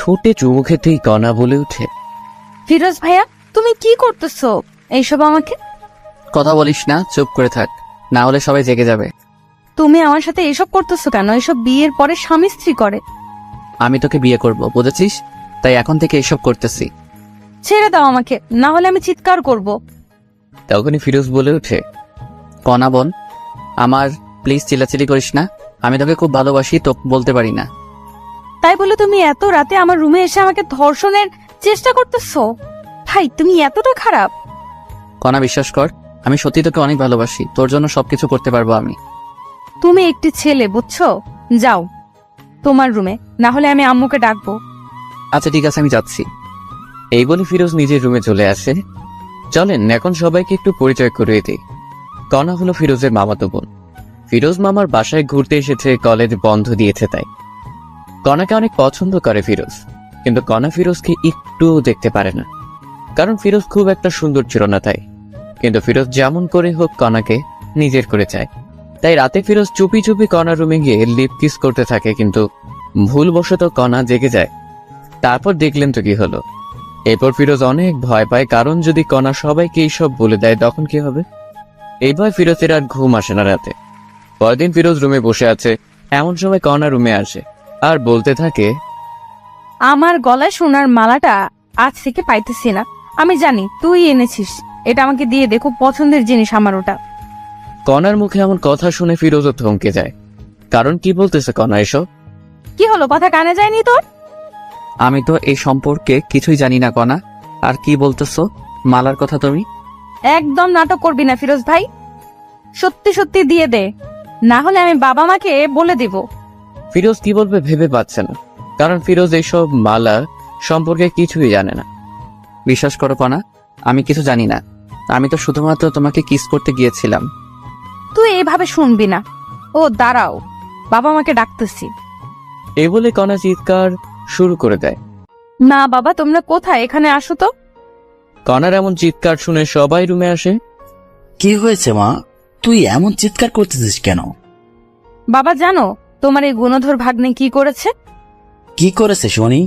ঠোঁটে চুমু খেতেই কণা বলে ওঠে, ফিরোজ ভাইয়া, তুমি কি করতেছো এইসব আমাকে? কথা বলিস না, চুপ করে থাক, না হলে সবাই জেগে যাবে। তুমি আমার সাথে এসব করতেছো কেন? এসব বিয়ের পরে স্বামী স্ত্রী করে। আমি তোকে বিয়ে করব, বুঝেছিস? তাই এখন থেকে এসব করতেছি। ছেড়ে দাও আমাকে, না হলে আমি চিৎকার করব। তখনই ফিরোজ বলে ওঠে, কণা বোন আমার, প্লিজ চিল্লাচিল্লি করিস না, আমি তোকে খুব ভালোবাসি, তো বলতে পারি না। তাই বলে তুমি এত রাতে আমার রুমে এসে আমাকে ধর্ষণের চেষ্টা করতেছো? ভাই, তুমি এতটা খারাপ? কণা বিশ্বাস কর, আমি সত্যি তোকে অনেক ভালোবাসি, তোর জন্য সবকিছু করতে পারবো আমি। তুমি একটি ছেলে, বুঝছো? যাও তোমার রুমে, না হলে আমি আম্মুকে ডাকবো। আচ্ছা ঠিক আছে, আমি যাচ্ছি। এই বলে ফিরোজ নিজের রুমে চলে আসে। চলেন এখন সবাইকে একটু পরিচয় করিয়ে দিই। কণা হলো ফিরোজের মামাতো বোন। ফিরোজ মামার বাসায় ঘুরতে এসেছে, কলেজ বন্ধ দিয়েছে তাই। কণাকে অনেক পছন্দ করে ফিরোজ, কিন্তু কণা ফিরোজকে একটুও দেখতে পারে না, কারণ ফিরোজ খুব একটা সুন্দর ছিল না তাই। কিন্তু ফিরোজ যেমন করে হোক কণাকে নিজের করে চায়, তাই রাতে ফিরোজ চুপি চুপি কণার রুমে গিয়ে লিপ কিস করতে থাকে, কিন্তু ভুলবশত কণা জেগে যায়। তারপর দেখলেন তো কি হলো। এরপর ফিরোজ অনেক ভয় পায়, কারণ যদি কণা সবাইকে এইসব বলে দেয় তখন কি হবে। এই ভয় ফিরোজের আর ঘুম আসে না রাতে। পরদিন ফিরোজ রুমে বসে আছে, এমন সময় কণা রুমে আসে আর বলতে থাকে, আমার গলায় সোনার মালাটা আজ থেকে পাইতেছি না। আমি জানি তুই এনেছিস, এটা আমাকে দিয়ে দে, খুব পছন্দের জিনিস আমার ওটা। কণার মুখে এমন কথা শুনে ফিরোজও থমকে যায়, কারণ কি বলতেছে কণা এসব? কি হলো, কথা কানে যায়নি তোর? আমি তো এই সম্পর্কে কিছুই জানি না কণা, আর কি বলতেছো মালার কথা তুমি? একদম নাটক করবি না ফিরোজ ভাই, সত্যি সত্যি দিয়ে দে, না হলে আমি বাবা মাকে বলে দিব। ফিরোজ কি বলবে ভেবে পাচ্ছে না, কারণ ফিরোজ এইসব মালা সম্পর্কে কিছুই জানে না। বিশ্বাস করো কণা, আমি কিছু জানি না, আমি তো শুধুমাত্র তোমাকে কিস করতে গিয়েছিলাম। তুই এভাবে শুনবি না। ও দাঁড়াও, বাবা মাকে ডাকতেছি। এই বলে কণা চিৎকার শুরু করে দেয়। না বাবা, তোমরা কোথায়? এখানে আসো তো। কণার এমন চিৎকার শুনে সবাই রুমে আসে। কি হয়েছে মা, তুই এমন চিৎকার করতেছিস কেন? বাবা জানো তোমার এই গুণধর ভাগ্নে কি করেছে? কি করেছে শুনি?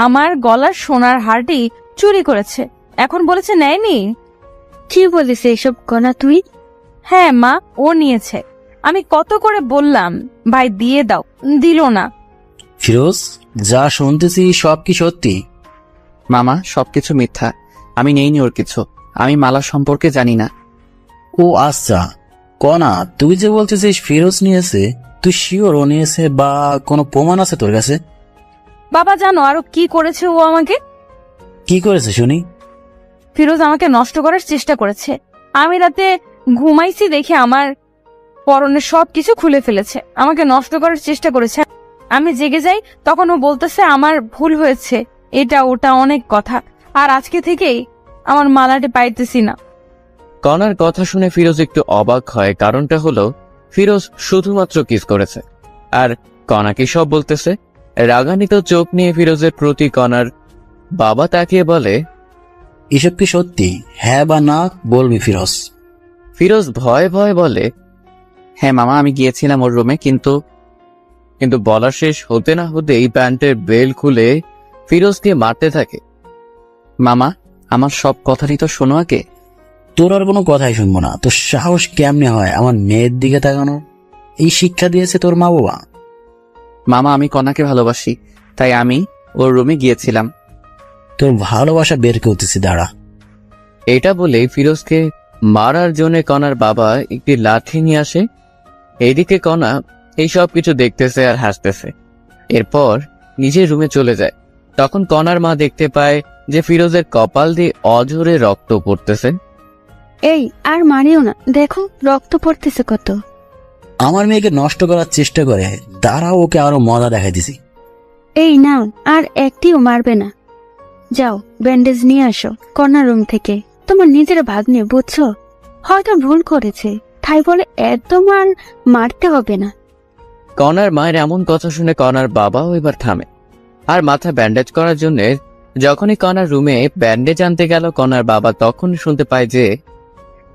আমার গলার সোনার হারটি চুরি করেছে, এখন বলেছে নেয়নি। কি বলিস এসব কণা তুই? হ্যাঁ মা, ও নিয়েছে। আমি কত করে বললাম ভাই দিয়ে দাও, দিল না। ফিরোজ, যা শুনতেছি সব কি সত্যি? মামা সবকিছু মিথ্যা, আমি নেইনি ওর কিছু, আমি মালা সম্পর্কে জানি না। ও আচ্ছা, কণা তুই যে বলতেছিস ফিরোজ নিয়েছে, তুই শিওর ও নিয়েছে বা কোনো প্রমাণ আছে তোর কাছে? বাবা জানো আরো কি করেছে ও আমাকে? কি করেছে শুনি? ফিরোজ আমাকে নষ্ট করার চেষ্টা করেছে। আমি রাতে ঘুমাইছি দেখে আমার পরনের সবকিছু খুলে ফেলেছে, আমাকে নষ্ট করার চেষ্টা করেছে। আমি জেগে যাই, তখন ও বলতেছে আমার ভুল হয়েছে, এটা ওটা অনেক কথা, আর আজকে থেকেই আমার মালাটি পাইতেছি না। কণার কথা শুনে ফিরোজ একটু অবাক হয়, কারণটা হলো ফিরোজ শুধুমাত্র কিস করেছে, আর কণা কি সব বলতেছে। রাগান্বিত চোখ নিয়ে ফিরোজের প্রতি কণার বাবা তাকিয়ে বলে, এসব কি সত্যি? হ্যাঁ বা না বলবি ফিরোজ। ফিরোজ ভয়ে ভয়ে বলে, হ্যাঁ মামা, আমি গিয়েছিলাম ওর রুমে, কিন্তু বলা শেষ হতে না হতেই প্যান্টের বেল খুলে ফিরোজকে মারতে থাকে। মামা আমার সব কথারই তো শোনো আগে। তোর আর কোনো কথাই শুনবো না। তোর সাহস কেমনে হয় আমার মেয়ের দিকে তাকানোর? এই শিক্ষা দিয়েছে তোর মা বাবা? মামা আমি কণাকে ভালোবাসি, তাই আমি ওর রুমে গিয়েছিলাম। তোর ভালোবাসা বের করতেছি, দাঁড়া। এটা বলে ফিরোজকে মারার জন্য কণার বাবা একটি লাঠি নিয়ে আসে। এইদিকে কণা এই সব কিছু দেখতেছে আর হাসতেছে। এরপর নিজের রুমে চলে যায়। তখন কণার মা দেখতে পায় যে ফিরোজের কপাল দিয়ে অঝরে রক্ত পড়তেছে। এই আর মারিও না, দেখো রক্ত পড়তেছে কত। আমার মেয়েকে নষ্ট করার চেষ্টা করে, দাঁড়াও ওকে আরো মজা দেখাই দিছি। এই নাও, আর একটিও মারবে না। যাও ব্যান্ডেজ নিয়ে আসো কর্নার রুম থেকে। তোমার নিজের ভাগ্নে, বুঝছো? হয়তো ভুল করেছে, তাই বলে একদম আর মারতে হবে না। কণার মায়ের এমন কথা শুনে কণার বাবাও এবার থামে, আর মাথা ব্যান্ডেজ করার জন্য যখনই কণার রুমে ব্যান্ডেজ আনতে গেল, কণার বাবা তখন শুনতে পায় যে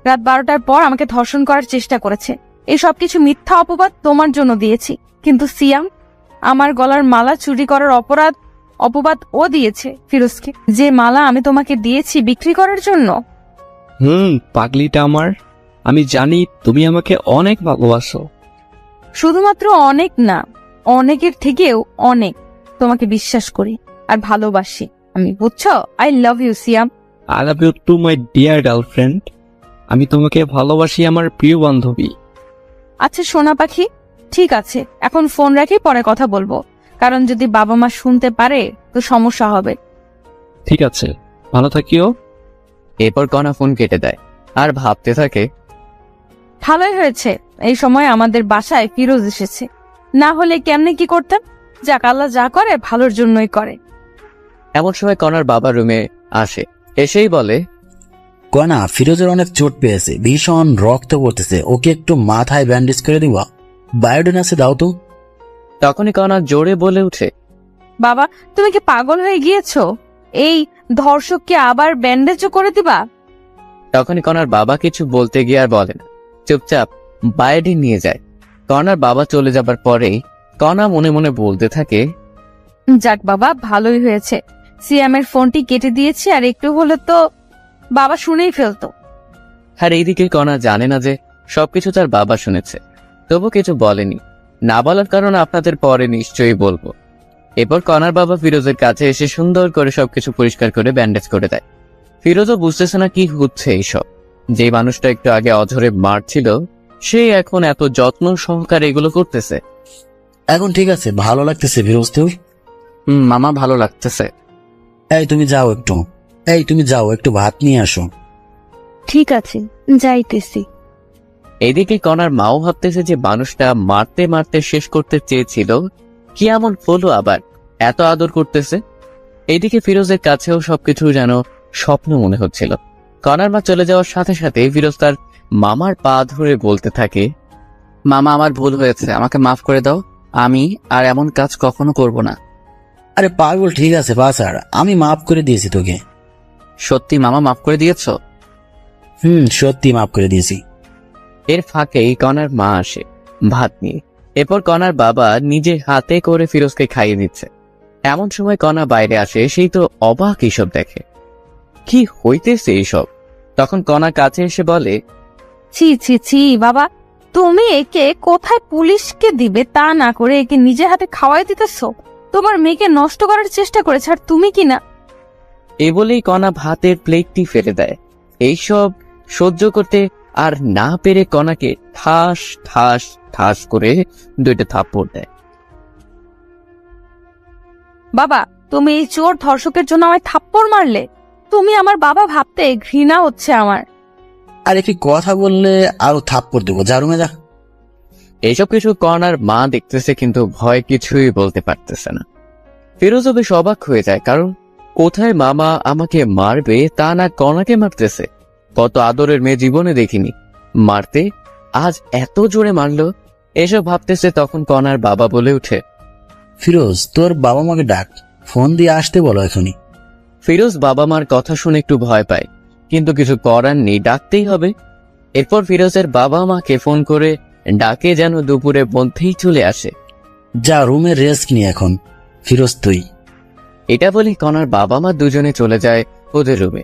রাত 12টার পর আমাকে ধর্ষণ করার চেষ্টা করেছে। এই সবকিছু মিথ্যা অপবাদ তোমার জন্য দিয়েছি, কিন্তু সিয়াম, আমার গলার মালা চুরি করার অপরাধ অপবাদ ও দিয়েছে ফিরোজকে, যে মালা আমি তোমাকে দিয়েছি বিক্রি করার জন্য। পাগলিটা আমার, আমি জানি তুমি আমাকে অনেক ভালোবাসো। শুধুমাত্র অনেক না, অনেকের থেকেও অনেক তোমাকে বিশ্বাস করি আর ভালোবাসি আমি, বুঝছো? I love you Siam. I love you too my dear girlfriend. আমি তোমাকে ভালোবাসি আমার প্রিয় বান্ধবী। আচ্ছা সোনা পাখি, ঠিক আছে, এখন ফোন রাখি, পরে কথা বলবো, কারণ যদি বাবা মা শুনতে পারে তো সমস্যা হবে। ঠিক আছে, ভালো থাকিও। এরপর কণা ফোন কেটে দেয় আর ভাবতে থাকে, ভালোই হয়েছে এই সময় আমাদের বাসায় ফিরোজ এসেছে, না হলে কেমনে কি করতাম। যাক, আল্লাহ যা করে ভালোর জন্যই করে। এমন সময় কণার বাবা রুমে আসে, এসেই বলে, কনা, ফিরোজের অনেক চোট পেয়েছে, ভীষণ রক্ত পড়তেছে, ওকে একটু মাথায় ব্যান্ডেজ করে দিবা, বায়োডিন আছে দাও তো। তখনই কণা জোরে বলে উঠে, বাবা, তুমি কি পাগল হয়ে গিয়েছো? এই ধর্ষককে আবার ব্যান্ডেজও করে দিবা? তখনই কণার বাবা কিছু বলতে গিয়ে আর বলে না, চুপচাপ বায়োডিন নিয়ে যায়। কণার বাবা চলে যাবার পরেই কণা মনে মনে বলতে থাকে, যাক বাবা, ভালোই হয়েছে সিয়ামের ফোনটি কেটে দিয়েছি, আর একটু হলে তো বাবা শুনেই ফেলতো। আর এইদিকে কণা জানে না যে সবকিছু তার বাবা শুনেছে, তবু কিছু বলেনি। না বলার কারণ আপনাদের পরে নিশ্চয়ই বলবো। এরপর কণার বাবা ফিরোজের কাছে এসে সুন্দর করে সবকিছু পরিষ্কার করে ব্যান্ডেজ করে দেয়। ফিরোজও বুঝতেছে না কি হচ্ছে এইসব। যে মানুষটা একটু আগে অঝরে মারছিল, সে এখন এত যত্ন সহকারে এগুলো করতেছে। এখন ঠিক আছে, ভালো লাগতেছে ফিরোজ তোর? মামা, ভালো লাগতেছে। এই তুমি যাও একটু ভাত নিয়ে আসো। ঠিক আছে, যাইতেছি। এদিকে কণার মাও ভাবতেছে যে মানুষটা মারতে মারতে শেষ করতে চেয়েছিল, কি এমন হলো আবার এত আদর করতেছে। এদিকে ফিরোজের কাছেও সবকিছু যেন স্বপ্ন মনে হচ্ছিল। কণার মা চলে যাওয়ার সাথে সাথে ফিরোজ তার মামার পা ধরে বলতে থাকে, মামা, আমার ভুল হয়েছে, আমাকে মাফ করে দাও, আমি আর এমন কাজ কখনো করব না। আরে পাগল, ঠিক আছে বাছার, আমি মাফ করে দিয়েছি তোকে। সত্যি মামা, মাফ করে দিয়েছ? সত্যি মাফ করে দিয়েছি। এর ফাঁকেই কণার মা আসে ভাত নিয়ে। এরপর কণার বাবা নিজে হাতে করে ফিরোজকে খাইয়ে দিচ্ছে। এমন সময় কণা বাইরে আসে, সেই তো অবাক এইসব দেখে, কি হইতেছে এইসব। তখন কণা কাছে এসে বলে, ছি ছি ছি বাবা, তুমি একে কোথায় পুলিশকে দিবে তা না করে একে নিজে হাতে খাওয়াই দিতেছো। তোমার মেয়েকে নষ্ট করার চেষ্টা করেছে, আর তুমি কি না। এ বলেই কণা ভাতের প্লেটটি ফেলে দেয়। এইসব সহ্য করতে আর না পেরে কণাকে ঠাস ঠাস ঠাস করে 2টা থাপ্পড় দেয়। বাবা, তুমি এই চোর ধর্ষকের জন্য আমায় থাপ্পড় মারলে? তুমি আমার বাবা ভাবতে ঘৃণা হচ্ছে আমার। আর একটি কথা বললে আরো থাপ্পড় দেবো, যা রুমে যা। এইসব কিছু কণার মা দেখতেছে, কিন্তু ভয় কিছুই বলতে পারতেছে না। ফিরোজও বেশ অবাক হয়ে যায়, কারণ কোথায় মামা আমাকে মারবে তা না কণাকে মারতেছে। কত আদরের মেয়ে জীবনে দেখিনি, মারতে আজ এত জোরে মারলো। এসব ভাবতেছে, তখন কণার বাবা বলে উঠে, ফিরোজ, তোর বাবা মাকে ডাক, ফোন দিয়ে আসতে বলো এখনই। ফিরোজ বাবা মার কথা শুনে একটু ভয় পায়, কিন্তু কিছু করার নেই, ডাকতেই হবে। এরপর ফিরোজের বাবা মাকে ফোন করে ডাকে, যেন দুপুরের মধ্যেই চলে আসে। যা রুমে রেস্ট নি এখন, ফিরোজ তুই। এটা বলে কণার বাবা মা দুজনে চলে যায় ওদের রুমে।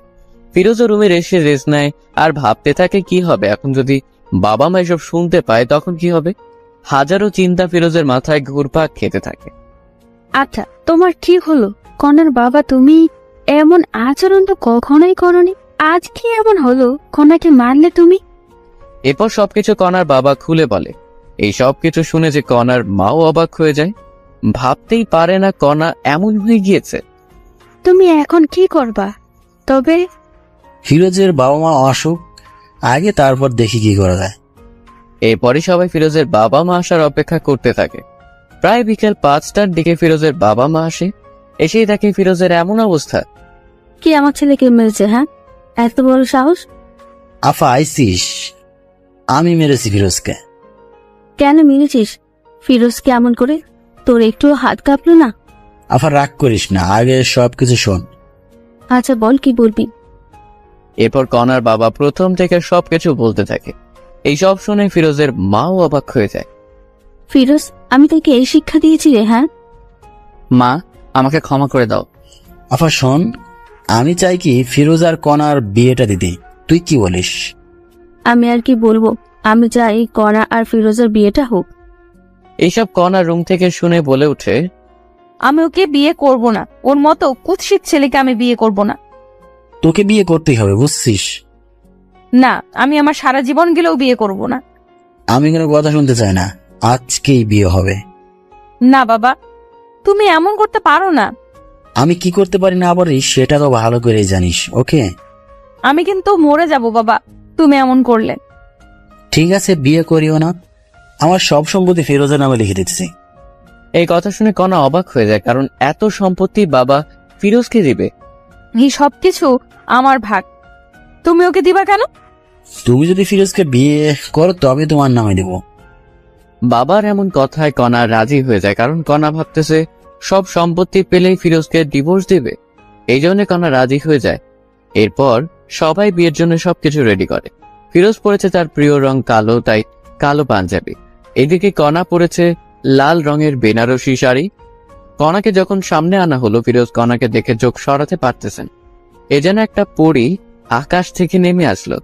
ফিরোজও রুমে এসে রেস্ট নেয় আর ভাবতে থাকে কি হবে এখন, যদি বাবা মা এসব শুনতে পায় তখন কি হবে। হাজারো চিন্তা ফিরোজের মাথায় ঘুরপাক খেতে থাকে। আচ্ছা, তোমার কি হলো? কনার বাবা, তুমি এমন আচরণ তো কখনোই করনি, আজ কি এমন হলো? কনাকে মারলে তুমি? এরপর সবকিছু কণার বাবা খুলে বলে। এই সবকিছু শুনে যে কণার মাও অবাক হয়ে যায়, ভাবতেই পারে না কণা এমন হয়ে গিয়েছে। তুমি এখন কি করবা? তবে ফিরোজের বাবা মা আসুক আগে, তারপর দেখি কি করা যায়। এরপরই সবাই ফিরোজের বাবা মা আসার অপেক্ষা করতে থাকে। প্রায় বিকেল 5টার দিকে ফিরোজের বাবা মা আসে। এসেই দেখে ফিরোজের এমন অবস্থা। কি আমার ছেলেকে মেরেছে? হ্যাঁ, এত বড় সাহস? আফা আইসিস? আমি মেরেছি ফিরোজকে। কেন মেরেছিস? ফিরোজ কেমন করে? তোর একটু হাত কাঁপলো না? আফা রাগ করিস না, আগে সবকিছু শোন। আচ্ছা বল, কি বলবি? এরপর কণার বাবা প্রথম থেকে সবকিছু বলতে থাকে। এই সব শুনে ফিরোজের মাও অবাক হয়ে যায়। ফিরোজ, আমি তোকে এই শিক্ষা দিয়েছি রে? হ্যাঁ মা, আমাকে ক্ষমা করে দাও। আফা শোন, আমি চাই কি ফিরোজ আর কণার বিয়েটা দিতে, তুই কি বলিস? আমি আর কি বলবো, আমি চাই কণা আর ফিরোজের বিয়েটা হোক। এইসব কণা রুম থেকে শুনে বলে ওঠে, আমি ওকে বিয়ে করব না, ওর মতো কুৎসিত ছেলেকে আমি বিয়ে করব না। তোকে বিয়ে করতেই হবে, বুঝছিস? না, আমি আমার সারা জীবন গেলেও বিয়ে করব না। আমি কোনো কথা শুনতে চাই না, আজকেই বিয়ে হবে। না বাবা, তুমি এমন করতে পারো না। আমি কি করতে পারি না পারি সেটা তো ভালো করেই জানিস, ওকে? আমি কিন্তু মরে যাব বাবা তুমি এমন করলে। ঠিক আছে, বিয়ে করিও না, আমার সব সম্পত্তি ফিরোজের নামে লিখে দিচ্ছি। এই কথা শুনে কণা অবাক হয়ে যায়, কারণ এত সম্পত্তি বাবা ফিরোজকে দিবে। এই সবকিছু আমার ভাগ, তুমি ওকে দিবা কেন? তুমি যদি ফিরোজকে বিয়ে করো তবে তোমার নামে দেব। বাবার এমন কথায় কণা রাজি হয়ে যায়, কারণ কণা ভাবতেছে সব সম্পত্তি পেলেই ফিরোজকে ডিভোর্স দিবে। এই জন্য কণা রাজি হয়ে যায়। এরপর সবাই বিয়ের জন্য সবকিছু রেডি করে। ফিরোজ পরেছে তার প্রিয় রং কালো, তাই কালো পাঞ্জাবি। এদিকে কণা পরেছে লাল রঙের বেনারসি শাড়ি। কণাকে যখন সামনে আনা হলো, ফিরোজ কণাকে দেখে চোখ সরাতে পারতেছেন। এ যেন একটা পরী আকাশ থেকে নেমে আসলো।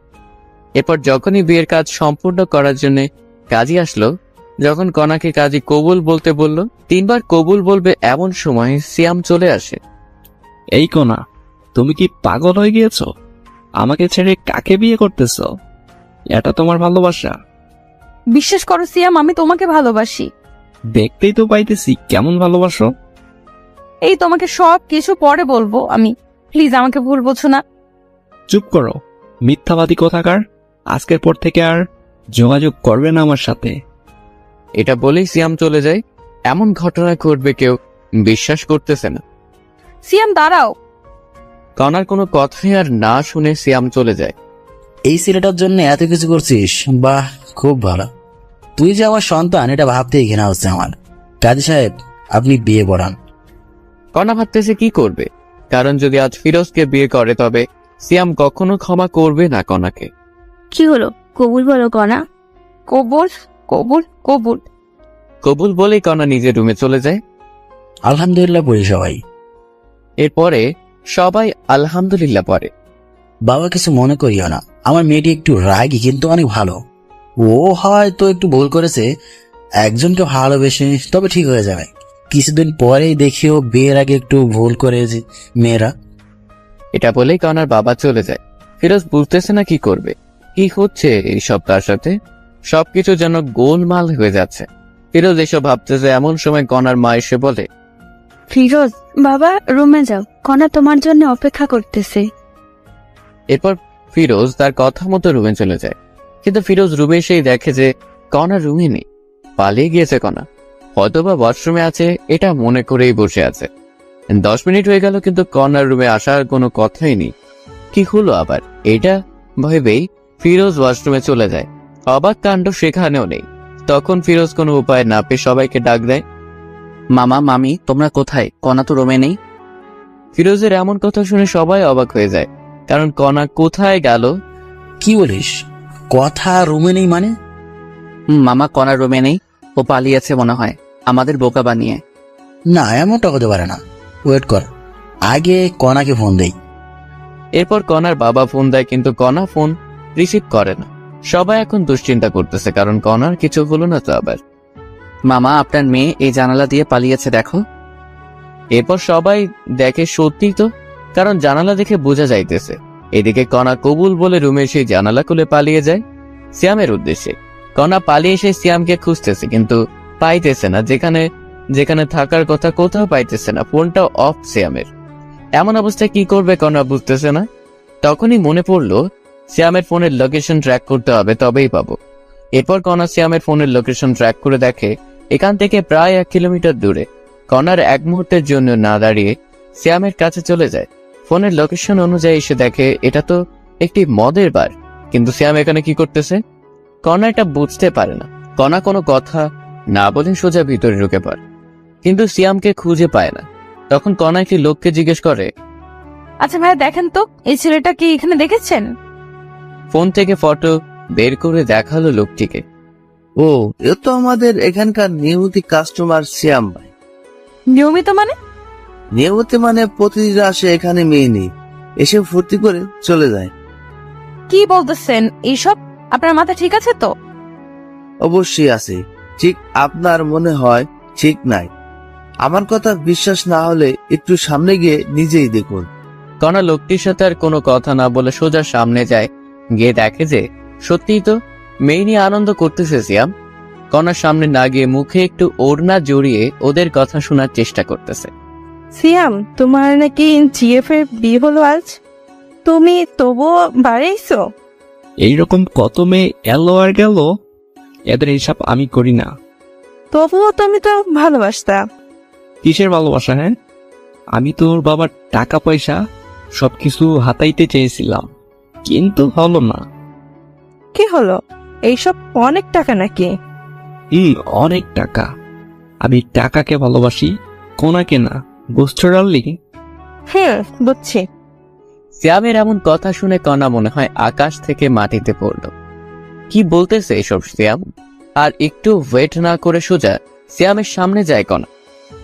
এরপর যখনই বিয়ের কাজ সম্পূর্ণ করার জন্য কাজী আসলো, যখন কণাকে কাজী কবুল বলতে বলল, 3 বার কবুল বলবে এমন সময় সিয়াম চলে আসে। এই কোনা, তুমি কি পাগল হয়ে গিয়েছো? আমাকে ছেড়ে কাকে বিয়ে করতেছো? এটা তোমার ভালোবাসা? বিশ্বাস করো সিয়াম, আমি তোমাকে ভালোবাসি। দেখতেই তো পাইতেছি কেমন ভালোবাসো। এই তোমাকে সব কিছু পরে বলবো আমি, প্লিজ আমাকে ভুল বোঝো না। চুপ করো, মিথ্যাবাদী কোথাকার। আজকের পর থেকে আর যোগাযোগ করবে না আমার সাথে। এটা বলেই সিয়াম চলে যায়। এমন ঘটনা ঘটবে কেউ বিশ্বাস করতেছে না। সিয়াম দাঁড়াও। কণার কোনো কথাই আর না শুনে সিয়াম চলে যায়। এই ছেলেটার জন্য এত কিছু করছিস, বাহ, খুব ভালো। তুই যে আমার সন্তান এটা ভাবতেই ঘৃণা হচ্ছে আমার। কাজী সাহেব, আপনি বিয়ে পড়ান। কণা ভাবতেছে কি করবে, কারণ যদি আজ ফিরোজকে বিয়ে করে তবে সিয়াম কখনো ক্ষমা করবে না কণাকে। কি হলো, কবুল বলো কণা। কবুল কবুল কবুল। কবুল বলেই কণা নিজের রুমে চলে যায়। আলহামদুলিল্লাহ পড়ি সবাই। এরপরে সবাই আলহামদুলিল্লাহ পড়ে। বাবা কিছু মনে করিও না, আমার মেয়েটি একটু রাগী কিন্তু অনেক ভালো। ও হয়তো একটু ভুল করেছে, একজনকে ভালোবেসে, তবে ঠিক হয়ে যাবে। কিছুদিন পরেই দেখিও বিয়ের আগে একটু ভুল করেছে মেয়েরা। এটা বলেই কণার বাবা চলে যায়। ফিরোজ বুঝতেছে না কি করবে, কি হচ্ছে এইসব তার সাথে। সবকিছু যেন গোলমাল হয়ে যাচ্ছে। ফিরোজ এসব ভাবতেছে এমন সময় কণার মা এসে বলে, ফিরোজ বাবা, রুমে যাও, কণা তোমার জন্য অপেক্ষা করতেছে। এরপর ফিরোজ তার কথা মতো রুমে চলে যায়। কিন্তু ফিরোজ রুমে এসেই দেখে যে কণা রুমে নেই, পালিয়ে গিয়েছে কণা। হয়তোবা ওয়াশরুমে আছে এটা মনে করেই বসে আছে। 10 মিনিট হয়ে গেল কিন্তু কণার রুমে আসার কোনো কথাই নেই। কি হলো আবার এটা ভেবেই ফিরোজ ওয়াশরুমে চলে যায়। অবাক কাণ্ড সেখানেও নেই। তখন ফিরোজ কোনো উপায় না পেয়ে সবাইকে ডাক দেয়, মামা মামি তোমরা কোথায়? কণা তো রুমে নেই। ফিরোজের এমন কথা শুনে সবাই অবাক হয়ে যায়, কারণ কণা কোথায় গেল। কি বলিস? কথা রুমে নেই মানে? মামা কণার রুমে নেই, ও পালিয়েছে মনে হয় আমাদের বোকা বানিয়ে। না, এমনটা হতে পারে না। ওয়েট কর, আগে কণাকে ফোন দেই। এরপর কণার বাবা ফোন দেয়, কিন্তু কণা ফোন রিসিভ করে না। সবাই এখন দুশ্চিন্তা করতেছে, কারণ কণার কিছু হলো না তো আবার। মামা আপনার মেয়ে এই জানালা দিয়ে পালিয়েছে দেখো। এরপর সবাই দেখে সত্যি তো, কারণ জানালা দেখে বোঝা যাইতেছে। এদিকে কণা কবুল বলে রুমে সেই জানালা খুলে পালিয়ে যায় সিয়ামের উদ্দেশ্যে। কণা পালিয়ে এসে সিয়ামকে খুঁজতেছে, কিন্তু পাইতেছে না। যেখানে যেখানে থাকার কথা কোথাও পাইতেছে না। ফোনটাও অফ সিয়ামের। এমন অবস্থায় কি করবে কণা বুঝতেছে না। তখনই মনে পড়লো সিয়ামের ফোনের লোকেশন ট্র্যাক করতে হবে, তবেই পাবো। এরপর কণা সিয়ামের ফোনের লোকেশন ট্র্যাক করে দেখে এখান থেকে প্রায় 1 কিলোমিটার দূরে। কণার এক মুহূর্তের জন্য না দাঁড়িয়ে সিয়ামের কাছে চলে যায়। ফোনের লোকেশন অনুযায়ী এসে দেখে এটা তো একটি মদের বার। কিন্তু সিয়াম এখানে কি করতেছে কণা এটা বুঝতে পারে না। কণা কোনো কথা না বলে সোজা ভিতরে ঢুকে পড়ে, কিন্তু সিয়ামকে খুঁজে পায় না। তখন কণা একটি লোককে জিজ্ঞেস করে, আচ্ছা ভাই দেখেন তো এই ছেলেটা কি এখানে দেখেছেন? ফোন থেকে ফটো বের করে দেখালো লোকটিকে। ও, এ তো আমাদের এখানকার নিয়মিত কাস্টমার শ্যাম ভাই। নিয়মিত মানে? নিয়মিত মানে প্রতিদিন আসে এখানে মেয়ে নেই, এসে ফুর্তি করে চলে যায়। কি বলতেছেন এইসব? আপনার মাথা ঠিক আছে তো? অবশ্যই আছে, ঠিক আপনার মনে হয় ঠিক নাই। আমার কথা বিশ্বাস না হলে একটু সামনে গিয়ে নিজেই দেখুন। কণা লোকটির সাথে আর কোনো কথা না বলে সোজা সামনে যায়। গিয়ে দেখে যে সত্যিই তো মেয়ে নিয়ে আনন্দ করতেছে সিয়াম। কণার সামনে না গিয়ে মুখে একটু ওড়না জড়িয়ে ওদের কথা শোনার চেষ্টা করতেছে। সিয়াম, তোমার নাকি জিএফ এর বিয়ে হলো আজ, তুমি তবুও বাড়াইছো? এইরকম কত মেয়ে এলো আর গেল, এদের হিসাব আমি করি না। তবুও তুমি তো ভালোবাসতা। কিসের ভালোবাসা? হ্যাঁ, আমি তোর বাবার টাকা পয়সা সবকিছু হাতাইতে চেয়েছিলাম, কিন্তু হলো না। কি হলো? এইসব অনেক টাকা নাকি? অনেক টাকা। আমি টাকাকে ভালোবাসি, কোনাকে না। বুঝছো ডার্লিং? বুঝছি। সিয়ামের এমন কথা শুনে কণা মনে হয় আকাশ থেকে মাটিতে পড়ল। কি বলতেছে এসব সিয়াম? আর একটু ওয়েট না করে সোজা সিয়ামের সামনে যায় কণা।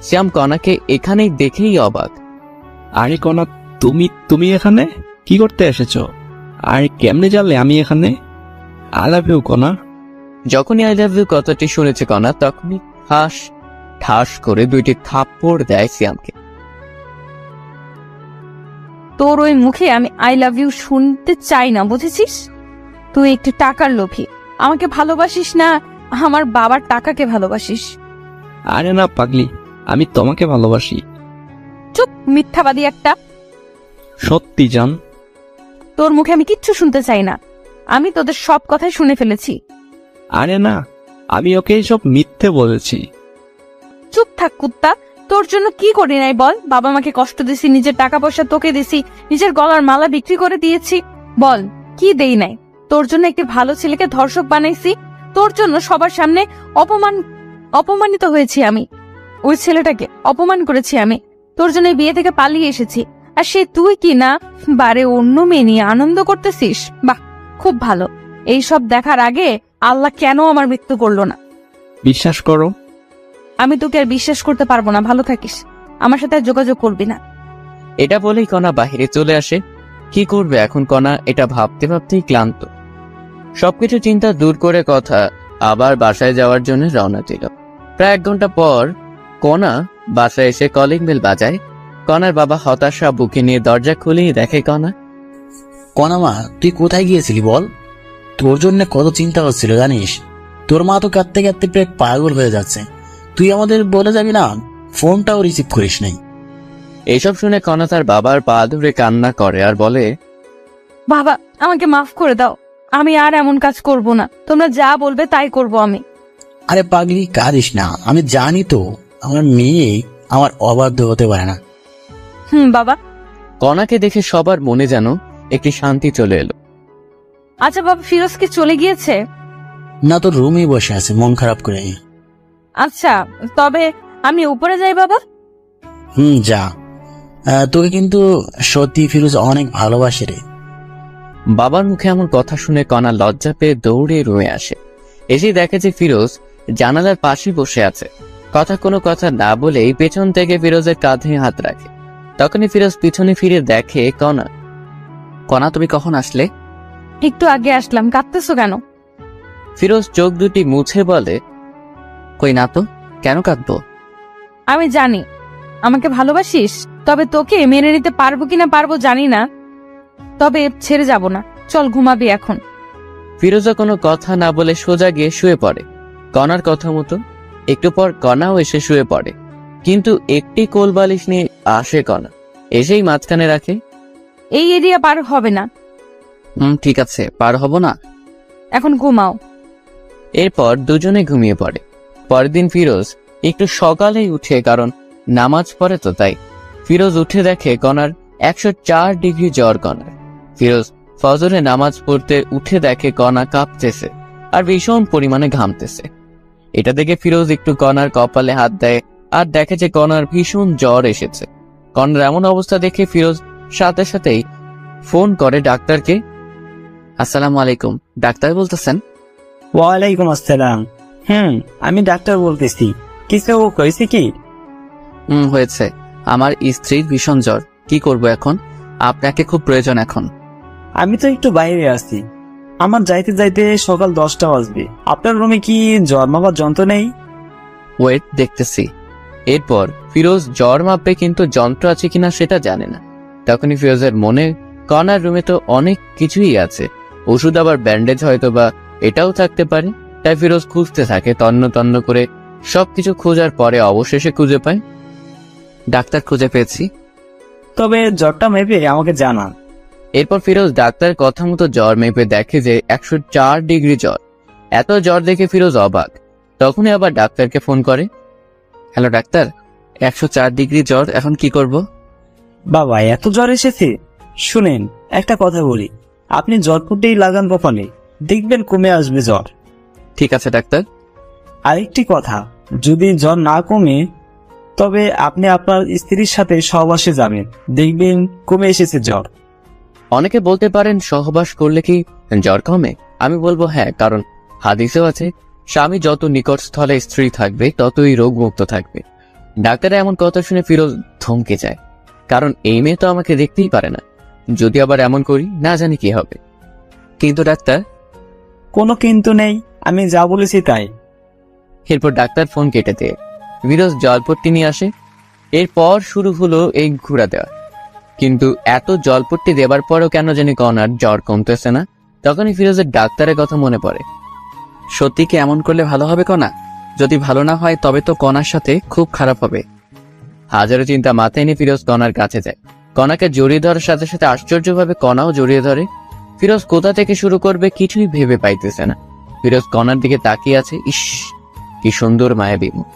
সিয়াম কণাকে এখানেই দেখেই অবাক। আরে কোনা, তুমি এখানে কি করতে এসেছো? আর কেমনে জানলে আমি এখানে? আই লাভ ইউ কোনা। যখনই আই লাভ ইউ কথাটি শুনেছে কণা, তখনই ঠাস করে 2টি থাপ্পড় দেয় সিয়ামকে। তোর ওই মুখে আমি আই লাভ ইউ শুনতে চাই না, বুঝেছিস? তুই একটু টাকার লোভী। আমাকে ভালোবাসিস না, আমার বাবার টাকাকে ভালোবাসিস। আরে না পাগলি, আমি তোমাকে ভালোবাসি। চুপ, মিথ্যাবাদী একটা। সত্যি জান। তোর মুখে আমি কিচ্ছু শুনতে চাই না। আমি তোদের সব কথাই শুনে ফেলেছি। আরে না, আমি ওকে সব মিথ্যে বলেছি। চুপ থাক কুত্তা। তোর জন্য কি করি নাই বল? বাবা মাকে কষ্ট দিছি, নিজের টাকা পয়সা তোকে দিছি, নিজের গলার মালা বিক্রি করে দিয়েছি। বল কি দেই নাই? তোর জন্য একটি ভালো ছেলেকে ধর্ষক বানাইছি। তোর জন্য সবার সামনে অপমানিত হয়েছি আমি। ওই ছেলেটাকে অপমান করেছি আমি। তোর জন্য এই বিয়ে থেকে পালিয়ে এসেছি। আর সে তুই কি না বারে অন্য মেয়ে নিয়ে আনন্দ করতেছিস? বাহ, খুব ভালো। এইসব দেখার আগে আল্লাহ কেন আমার মৃত্যু করলো না? বিশ্বাস করো, আমি তোকে আর বিশ্বাস করতে পারবো না। ভালো থাকিস, আমার সাথে আর যোগাযোগ করবি না। এটা বলেই কণা বাহিরে চলে আসে। কি করবে এখন কণা, এটা ভাবতে ভাবতেই ক্লান্ত। সবকিছু চিন্তা দূর করে কথা আবার বাসায় যাওয়ার জন্য রওনা দিল। প্রায় 1 ঘন্টা পর কণা বাসায় এসে কলিং বেল বাজায়। কণার বাবা হতাশা বুকে নিয়ে দরজা খুলেই দেখে কণা। কণা মা, তুই কোথায় গিয়েছিলি বল? তোর জন্য কত চিন্তা হচ্ছিল জানিস? তোর মা তো কাঁদতে কাঁদতে প্রায় পাগল হয়ে যাচ্ছে। তুই আমাদের বলে যাবি না, ফোনটাও রিসিভ করিস নাই। এসব শুনে কণা তার বাবার পা ধরে কান্না করে আর বলে, বাবা, আমাকে মাফ করে দাও। আমি আর এমন কাজ করব না। তোমরা যা বলবে তাই করব আমি। আরে পাগলি, কাঁদিস না। আমি জানি তো আমার মেয়ে আমার অবাধ্য হতে পারে না। বাবা। কণাকে দেখে সবার মনে যেন একটি শান্তি চলে এলো। আচ্ছা বাবা, ফিরোজ কি চলে গিয়েছে? না, তোর রুমেই বসে আছে মন খারাপ করে। আচ্ছা, তবে আমি উপরে যাই বাবা। যা। তোকে কিন্তু সত্যি ফিরোজ অনেক ভালোবাসে রে। বাবার মুখে এমন কথা শুনে কণা লজ্জা পেয়ে দৌড়ে রুমে আসে। এসেই দেখে যে ফিরোজ জানালার পাশে বসে আছে। কোনো কথা না বলেই পেছন থেকে ফিরোজের কাঁধে হাত রাখে। তখনই ফিরোজ পিছনে ফিরে দেখে কণা তুমি কখন আসলে? একটু আগে আসলাম। কাঁদতেছো কেন? ফিরোজ চোখ দুটি মুছে বলে, কই না তো, কেন কাঁদবো? আমি জানি আমাকে ভালোবাসিস, তবে তোকে মেনে নিতে পারবো কিনা পারবো জানি না। তবে ছেড়ে যাব না। চল ঘুমাবি এখন। ফিরোজা কোনো কথা না বলে সোজা গিয়ে শুয়ে পড়ে কণার কথা মতো। একটু পর কণাও এসে শুয়ে পড়ে, কিন্তু একটি কোল বালিশ নিয়ে আসে কণা, এসেই মাঝখানে রাখে। এই এরিয়া পার হবে না। ঠিক আছে, পার হব না। এখন ঘুমাও। এরপর দুজনে ঘুমিয়ে পড়ে। পরের দিন ফিরোজ একটু সকালেই উঠে, কারণ নামাজ পড়ে তো তাই। ফিরোজ উঠে দেখে কণার 104 ডিগ্রি জ্বর কণার। ফিরোজ ফজরে নামাজ পড়তে উঠে দেখে কণা কাঁপতেছে আর ভীষণ পরিমাণে ঘামতেছে। এটা দেখে ফিরোজ একটু কণার কপালে হাত দেয় আর দেখে যে কণার ভীষণ জ্বর এসেছে। কণার এমন অবস্থা দেখে ফিরোজ সাথে সাথেই ফোন করে ডাক্তারকে। আসসালামু আলাইকুম, ডাক্তার বলতেছেন? ওয়ালাইকুম আসসালাম। হুম আমি ডাক্তার বলতেছি। কিছু হয়েছে কি? হয়েছে। আমার স্ত্রীর ভীষণ জ্বর, কি করব এখন? আপনাকে খুব প্রয়োজন এখন। আমি তো একটু বাইরে আছি, আমার যাইতে যাইতে সকাল 10টা বাজবে। আপনার রুমে কি জ্বর মাপার যন্ত্র নেই? ওয়েট, দেখতেছি। এরপর ফিরোজ জ্বর মাপবে, কিন্তু যন্ত্র আছে কিনা সেটা জানে না। তখনই ফিরোজের মনে, কণার রুমে তো অনেক কিছুই আছে, ওষুধ আবার ব্যান্ডেজ হয়তো বা এটাও থাকতে পারে। তাই ফিরোজ খুঁজতে থাকে, তন্ন তন্ন করে সবকিছু খোঁজার পরে অবশেষে খুঁজে পায়। ডাক্তার, খুঁজে পেয়েছি। তবে জ্বরটা মেপে আমাকে জানান। এরপর ফিরোজ ডাক্তার কথা মতো জ্বর মেপে দেখে যে 104 ডিগ্রি জ্বর। এত জ্বর দেখে ফিরোজ অবাক। তখনই আবার ডাক্তারকে ফোন করে। হ্যালো ডাক্তার, 104 ডিগ্রি জ্বর, এখন কি করব? বাবা, এত জ্বর এসেছে? শুনেন, একটা কথা বলি, আপনি জ্বরপুরটাই লাগান কপালে, দেখবেন কমে আসবে জ্বর। ঠিক আছে ডাক্তার। আরেকটি কথা, যদি জ্বর না কমে তবে আপনি আপনার স্ত্রীর সাথে সহবাসে যাবেন, দেখবেন কমে এসেছে জ্বর। অনেকে বলতে পারেন সহবাস করলে কি জ্বর কমে? আমি বলবো হ্যাঁ, কারণ হাদিসেও আছে স্বামী যত নিকট স্থলে স্ত্রী থাকবে ততই রোগ মুক্ত থাকবে। ডাক্তার এমন কথা শুনে ফিরোজ থমকে যায়, কারণ এই মেয়ে তো আমাকে দেখতেই পারে না। যদি আবার এমন করি, না জানি কি হবে। কিন্তু ডাক্তার। কোনো কিন্তু নেই, আমি যা বলেছি তাই। এরপর ডাক্তার ফোন কেটে দেয়। ফিরোজ জলপট্টি নিয়ে আসে। এরপর শুরু হলো এই ঘুরা দেওয়া। কিন্তু এত জলপট্টি দেবার পরও কেন জানি কণার জ্বর কমতেছে না। তখনই ফিরোজের ডাক্তারের কথা মনে পড়ে। সত্যি কি এমন করলে ভালো হবে কণা? যদি ভালো না হয় তবে তো কণার সাথে খুব খারাপ হবে। হাজারো চিন্তা মাথায় নিয়ে ফিরোজ কণার কাছে যায়। কণাকে জড়িয়ে ধরার সাথে সাথে আশ্চর্যভাবে কণাও জড়িয়ে ধরে। ফিরোজ কোথা থেকে শুরু করবে কিছুই ভেবে পাইতেছে না। ফিরোজ কণার দিকে তাকিয়ে আছে। ইস, কি সুন্দর মায়াবী মুখ,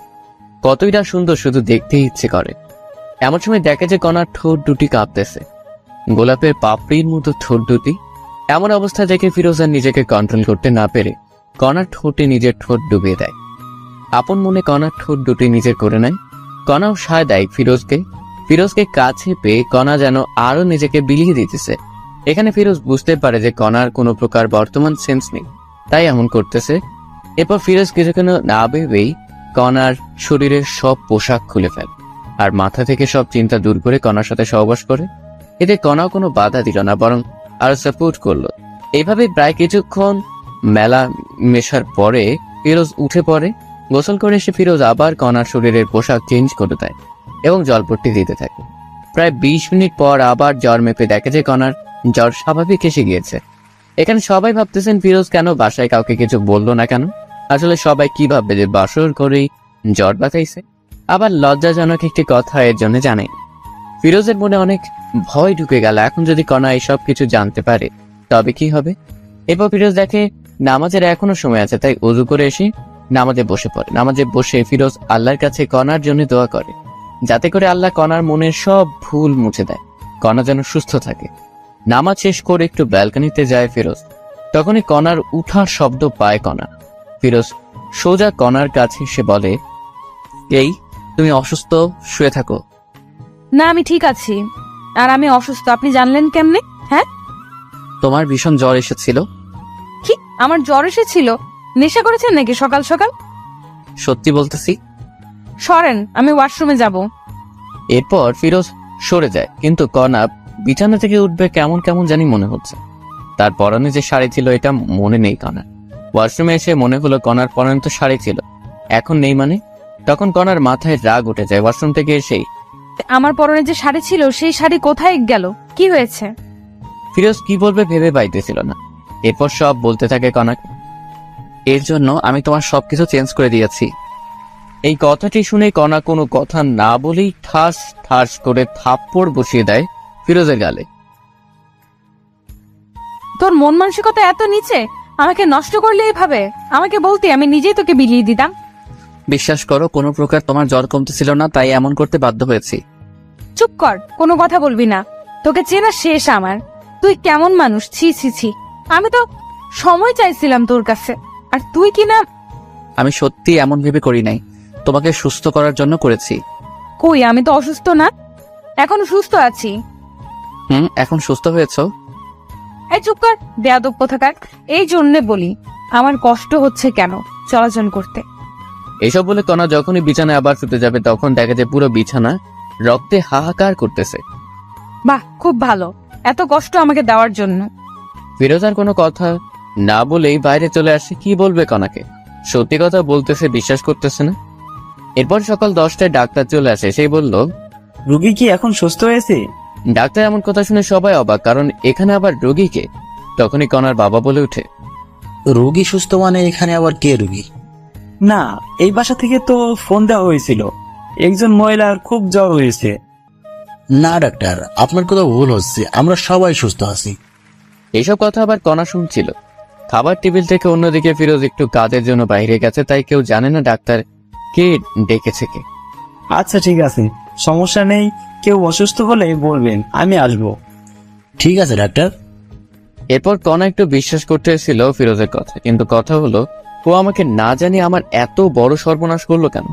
কতই না সুন্দর, শুধু দেখতেই ইচ্ছে করে। এমন সময় দেখে যে কণার ঠোঁট দুটি কাঁপতেছে, গোলাপের পাপড়ির মতো ঠোঁট দুটি। এমন অবস্থা দেখে ফিরোজ আর নিজেকে কন্ট্রোল করতে না পেরে কণার ঠোঁটে নিজের ঠোঁট ডুবিয়ে দেয়। আপন মনে কণার ঠোঁট দুটি নিজের করে নেয়। কণাও সায় দেয় ফিরোজকে। ফিরোজকে কাছে পেয়ে কণা যেন আরো নিজেকে বিলিয়ে দিতেছে। এখানে ফিরোজ বুঝতে পারে যে কণার কোনো প্রকার বর্তমান সেন্স নেই, তাই এমন করতেছে। এরপর ফিরোজ কিছুক্ষণ না ভেবেই কণার শরীরের সব পোশাক খুলে ফেলে আর মাথা থেকে সব চিন্তা দূর করে কণার সাথে সহবাস করে। এতে কণাও কোনো বাধা দিল না, বরং আরো সাপোর্ট করলো। এইভাবে প্রায় কিছুক্ষণ মেলা মেশার পরে ফিরোজ উঠে পড়ে। গোসল করে এসে ফিরোজ আবার কণার শরীরের পোশাক চেঞ্জ করে দেয় এবং জলপট্টি দিতে থাকে। প্রায় 20 মিনিট পর আবার জ্বর মেপে দেখে যে কণার জ্বর স্বাভাবিক এসে গিয়েছে। এখানে সবাই ভাবতেছেন ফিরোজ কেন বাসায় কাউকে কিছু বললো না কেন। আসলে সবাই কি ভাববে যে বাসর করেই জ্বর বাতাইছে। আবার লজ্জাজনক একটি কথা এর জন্য জানে। ফিরোজের মনে অনেক ভয় ঢুকে গেল, এখন যদি কণা এসব কিছু জানতে পারে তবে কি হবে। এরপর ফিরোজ দেখে নামাজের এখনো সময় আছে, তাই ওযু করে এসে নামাজে বসে পড়ে। নামাজে বসে ফিরোজ আল্লাহর কাছে কণার জন্য দোয়া করে, যাতে করে আল্লাহ কণার মনের সব ভুল মুছে দেয়, কণা যেন সুস্থ থাকে। নামাজ শেষ করে একটু ব্যালকনিতে যায় ফিরোজ। তখনই কণার উঠার শব্দ পায় কণা। ফিরোজ সোজা কণার কাছে এসে বলে, এই তুমি অসুস্থ, শুয়ে থাকো। না, আমি ঠিক আছি। আর আমি অসুস্থ আপনি জানলেন কেমনে? হ্যাঁ, তোমার ভীষণ জ্বর এসেছিল। কি আমার জ্বর এসেছিল? নেশা করেছেন নাকি সকাল সকাল? সত্যি বলতেছি। সরেন, আমি ওয়াশরুমে যাব। এরপর ফিরোজ সরে যায়, কিন্তু কণা বিছানা থেকে উঠবে কেমন কেমন জানি মনে হচ্ছে। তার পরনে যে শাড়ি ছিল এটা মনে নেই কণার। ওয়াশরুমে এসে মনে হলো কণার পরনে তো শাড়ি ছিল, এখন নেই মানে। তখন কণার মাথায় রাগ উঠে যায়। ওয়াশরুম থেকে এসেই আমার পরনে যে শাড়ি ছিল সেই শাড়ি কোথায় গেল? কি হয়েছে? ফিরোজ কি বলবে ভেবে পাইতেছিল না। এরপর সব বলতে থাকে কণাকে, এর জন্য আমি তোমার সবকিছু চেঞ্জ করে দিয়েছি। এই কথাটি শুনে কণা কোনো কথা না বলেই ঠাস ঠাস করে থাপ্পড় বসিয়ে দেয় ফিরোজের গালে। তোর মন মানসিকতা এত নিচে, আমাকে নষ্ট করলে এইভাবে? আমাকে বলতে আমি নিজেই তোকে বিলিয়ে দিতাম। বিশ্বাস করো, কোনো প্রকার তোমার জ্বর কমতেছিল না, তাই এমন করতে বাধ্য হয়েছি। চুপ কর, কোনো কথা বলবি না। তোকে চেনা শেষ আমার। তুই কেমন মানুষ, ছি ছি ছি। আমি তো সময় চাইছিলাম তোর কাছে, আর তুই কি না। আমি সত্যি এমন ভেবে করি নাই, তোমাকে সুস্থ করার জন্য করেছি। কই, আমি তো অসুস্থ না, এখন সুস্থ আছি। এখন সুস্থ হয়েছো? এই চুপ কর, বেয়াদব কোথাকার। এই জন্যে বলি আমার কষ্ট হচ্ছে কেন চলাচল করতে। এসব বলে কণা যখনই বিছানায় আবার শুতে যাবে তখন দেখে যে পুরো বিছানা রক্তে হাহাকার করতেছে। বাহ, খুব ভালো, এত কষ্ট আমাকে দেওয়ার জন্য। ফিরোজ আর কোনো কথা না বলেই বাইরে চলে আসে। কি বলবে কনাকে? সত্যি কথা বলতেছে, বিশ্বাস করতেছে না। এরপর সকাল 10টায় ডাক্তার চলে আসে। সেই বলল, রুগী কি এখন সুস্থ হয়েছে? ডাক্তার এমন কথা শুনে সবাই অবাক, কারণ এখানে আবার রোগীকে। তখনই কনার বাবা বলে ওঠে, রুগী সুস্থ মানে এখানে আবার কে রুগী? না, এই বাসা থেকে তো ফোন দেওয়া হয়েছিল, একজন মহিলার খুব জ্বর হয়েছে। না ডাক্তার, আপনার কথা ভুল হচ্ছে, আমরা সবাই সুস্থ আছি। এইসব কথা আবার কণা শুনছিল। খাবার টেবিল থেকে অন্যদিকে ফিরোজ একটু কাজের জন্য বাইরে গেছে, তাই কেউ জানে না ডাক্তার কে ডেকেছে কে। আচ্ছা ঠিক আছে, সমস্যা নেই, কেউ অসুস্থ হলে বলবেন, আমি আসবো। ঠিক আছে ডাক্তার। এরপর কণা একটু বিশ্বাস করতে এসেছিল ফিরোজের কথা, কিন্তু কথা হলো ও আমাকে না জানিয়ে আমার এত বড় সর্বনাশ করলো কেন।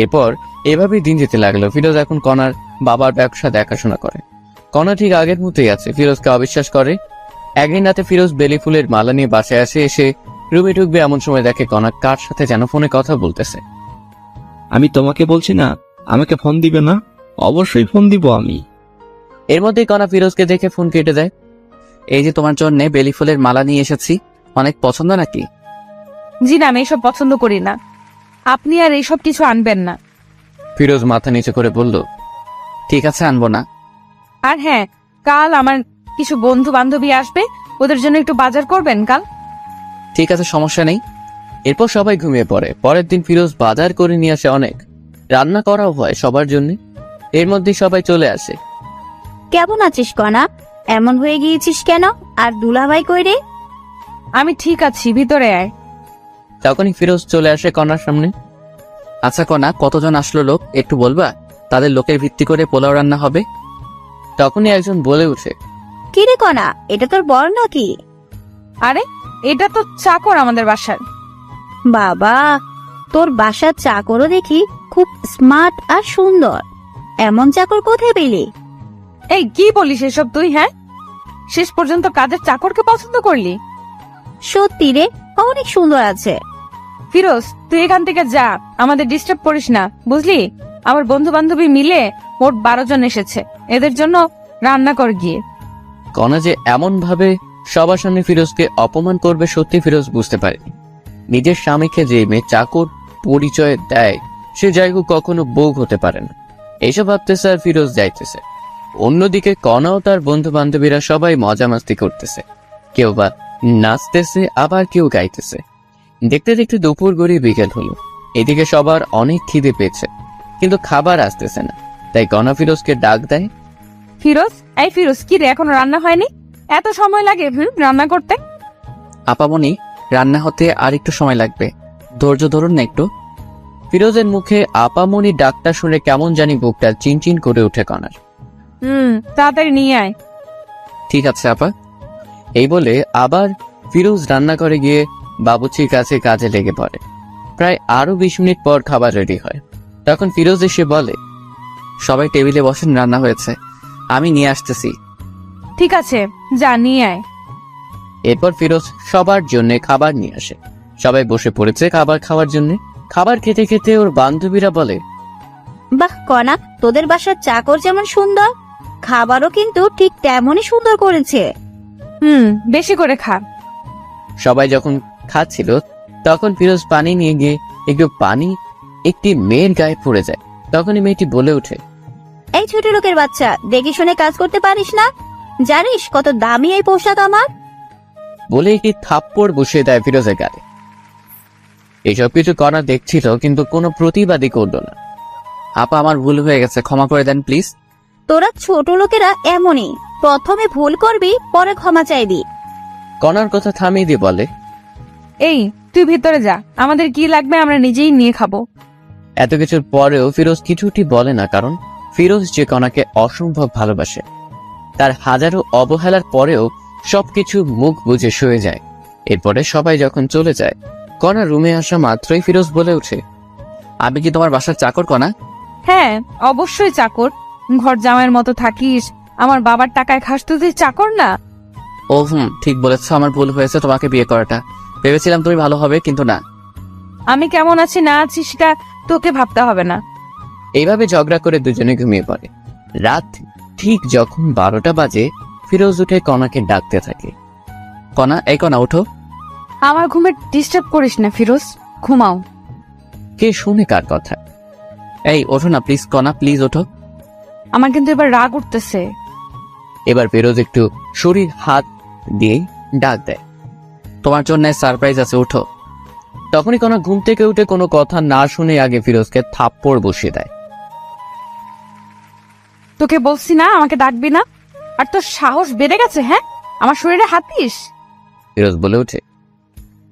এরপর এভাবেই দিন যেতে লাগলো। ফিরোজ এখন কণার বাবার ব্যবসা দেখাশোনা করে। কণা ঠিক আগের মতোই আছে, ফিরোজকে অবিশ্বাস করে। একদিন রাতে ফিরোজ বেলি ফুলের মালা নিয়ে বাসায় আসে। এসে রুমে ঢুকবে এমন সময় দেখে কণা কার সাথে যেন ফোনে কথা বলতেছে। আমি তোমাকে বলছি না আমাকে ফোন দিবে না? অবশ্যই ফোন দিব আমি। এর মধ্যেই কণা ফিরোজকে দেখে ফোন কেটে দেয়। এই যে তোমার জন্য বেলি ফুলের মালা নিয়ে এসেছি, অনেক পছন্দ নাকি? জি না, আমি এইসব পছন্দ করি না, আপনি আর এইসব কিছু আনবেন না। ফিরোজ মাথা নিচু করে বলল, ঠিক আছে, আনবো না। আর হ্যাঁ, কাল আমার কিছু বন্ধু বান্ধবী আসবে, ওদের জন্য একটু বাজার করবেন কাল। ঠিক আছে, সমস্যা নেই। এরপর সবাই ঘুমিয়ে পড়ে। পরের দিন ফিরোজ বাজার করে নিয়ে আসে অনেক, রান্না করাও হয় সবার জন্য। এর মধ্যে সবাই চলে আসে। কেমন আছিস কণা? এমন হয়ে গিয়েছিস কেন? আর দুলাভাই কই রে? আমি ঠিক আছি, ভিতরে আয়। তখনই ফিরোজ চলে আসে কণার সামনে। আচ্ছা কণা, কতজন আসলো লোক একটু বলবা? তাদের লোকের ভিত্তি করে পোলাও রান্না হবে। তখনই একজন বলে উঠে, কি রে কণা, এটা তোর বর নাকি? আরে, এটা তো চাকর আমাদের বাসার। বাবা, তোর বাসার চাকরও দেখি খুব স্মার্ট আর সুন্দর। এমন চাকর কোথায় পেলি? এই কি বলিস এসব তুই? হ্যাঁ, শেষ পর্যন্ত কাজের চাকরকে পছন্দ করলি? সত্যি রে, অনেক সুন্দর আছে। ফিরোজ, তুই এখান থেকে যা, আমাদের ডিস্টার্ব করিস না, বুঝলি? আমার বন্ধু বান্ধবী মিলে মোট 12 জন এসেছে, এদের জন্য রান্না কর গিয়ে। কণা যে এমন ভাবে সবার সামনে ফিরোজকে অপমান করবে সত্যি ফিরোজ বুঝতে পারেনি। নিজের স্বামীকে যে মেয়ে চাকর পরিচয় দেয়, সে যাই হোক কখনো বউ হতে পারে না। এইসব ভাবতেছে আর ফিরোজ যাইতেছে। অন্যদিকে কণা ও তার বন্ধু বান্ধবীরা সবাই মজা মাস্তি করতেছে, কেউ বা নাচতেছে, আবার কেউ গাইতেছে। দেখতে দেখতে দুপুর গড়িয়ে বিকেল হলো। এদিকে সবার অনেক খিদে পেয়েছে, কিন্তু খাবার আসতেছে না। তাই কণা ফিরোজকে ডাক দেয়। ফিরোজ, এই ফিরোজ, কি রে, এখনো রান্না হয়নি? এত সময় লাগে রান্না করতে? আপামনি, রান্না হতে আর একটু সময় লাগবে, ধৈর্য ধরুন না একটু। ফিরোজের মুখে আপামনি ডাকটা শুনে কেমন জানি বুকটা চিনচিন করে উঠে কণার। তাড়াতাড়ি নিয়ে আয়। ঠিক আছে আপা। এই বলে আবার ফিরোজ রান্নাঘরে গিয়ে বাবুচির কাছে কাজে লেগে পড়ে। প্রায় আরো 20 মিনিট পর খাবার রেডি হয়। তখন ফিরোজ এসে বলে, সবাই টেবিলে বসেন, রান্না হয়েছে, আমি নিয়ে আসতেছি। ঠিক আছে, যা নিয়ে আয়। এরপর ফিরোজ সবার জন্য খাবার নিয়ে আসে। সবাই বসে পড়েছে খাবার খাওয়ার জন্য। খাবার খেতে খেতে ওর বান্ধবীরা বলে, বাহ কণা, তোদের বাসার চাকর যেমন সুন্দর, খাবারও কিন্তু ঠিক তেমনই সুন্দর করেছে। বেশি করে খা। সবাই যখন খাচ্ছিল তখন ফিরোজ পানি নিয়ে গিয়ে একটু পানি একটি মেয়ের গায়ে পড়ে যায়। তখনই মেয়েটি বলে ওঠে, এই ছোট লোকের বাচ্চা, দেখে শুনে কাজ করতে পারিস না? জানিস কত দামি এই পোশাক আমার? বলে একটি থাপ্পড় বসিয়ে দেয় ফিরোজের গায়ে। এইসব কিছু করা দেখছিল, কিন্তু কোনো প্রতিবাদই করল না। আপা, আমার ভুল হয়ে গেছে, ক্ষমা করে দেন প্লিজ। তোরা ছোট লোকেরা এমনই, প্রথমে ভুল করবি, পরে ক্ষমা চাইবি। কণার কথা থামিয়ে দিয়ে বলে, এই তুই ভিতরে যা, আমাদের কি লাগবে আমরা নিজেই নিয়ে খাবো। এত কিছুর পরেও ফিরোজ কিছুটি বলে না, কারণ ফিরোজ যে কণাকে অসম্ভব ভালোবাসে। তার হাজারো অবহেলার পরেও সবকিছু মুখ বুজে শুয়ে যায়। এরপরে সবাই যখন চলে যায়, কণা রুমে আসা মাত্রই ফিরোজ বলে ওঠে, আমি কি তোমার বাসার চাকর কণা? হ্যাঁ, অবশ্যই চাকর। ঘর জামাইয়ের মতো থাকিস, আমার বাবার টাকায় খাস, তুই চাকর না? ও ঠিক বলেছ, আমার ভুল হয়েছে তোমাকে বিয়ে করাটা। ভেবেছিলাম তুমি ভালো হবে, কিন্তু না। আমি কেমন আছি না আছি সেটা তোকে ভাবতে হবে না। এইভাবে ঝগড়া করে দুজনে ঘুমিয়ে পড়ে। রাত ঠিক যখন 12টা বাজে ফিরোজ উঠে কণাকে ডাকতে থাকে। কণা, এই কণা ওঠো। আমার ঘুমে ডিস্টার্ব করিস না ফিরোজ, ঘুমাও। কে শুনে কার কথা? এই ওঠো না প্লিজ কণা, প্লিজ ওঠো। আমার কিন্তু এবার রাগ উঠতেছে। এবার ফিরোজ একটু শরীর হাত দিয়ে ডাক দেয়, তোমার জন্য সারপ্রাইজ আছে, ওঠো। তখনই কণা ঘুম থেকে উঠে কোনো কথা না শুনে আগে ফিরোজকে থাপ্পড় বসিয়ে দেয়। তোকে বলছি না আমাকে ডাকবি না, আর তোর সাহস বেড়ে গেছে। হ্যাঁ, আমার শরীরে হাত দিস। ফিরোজ বলে ওঠে,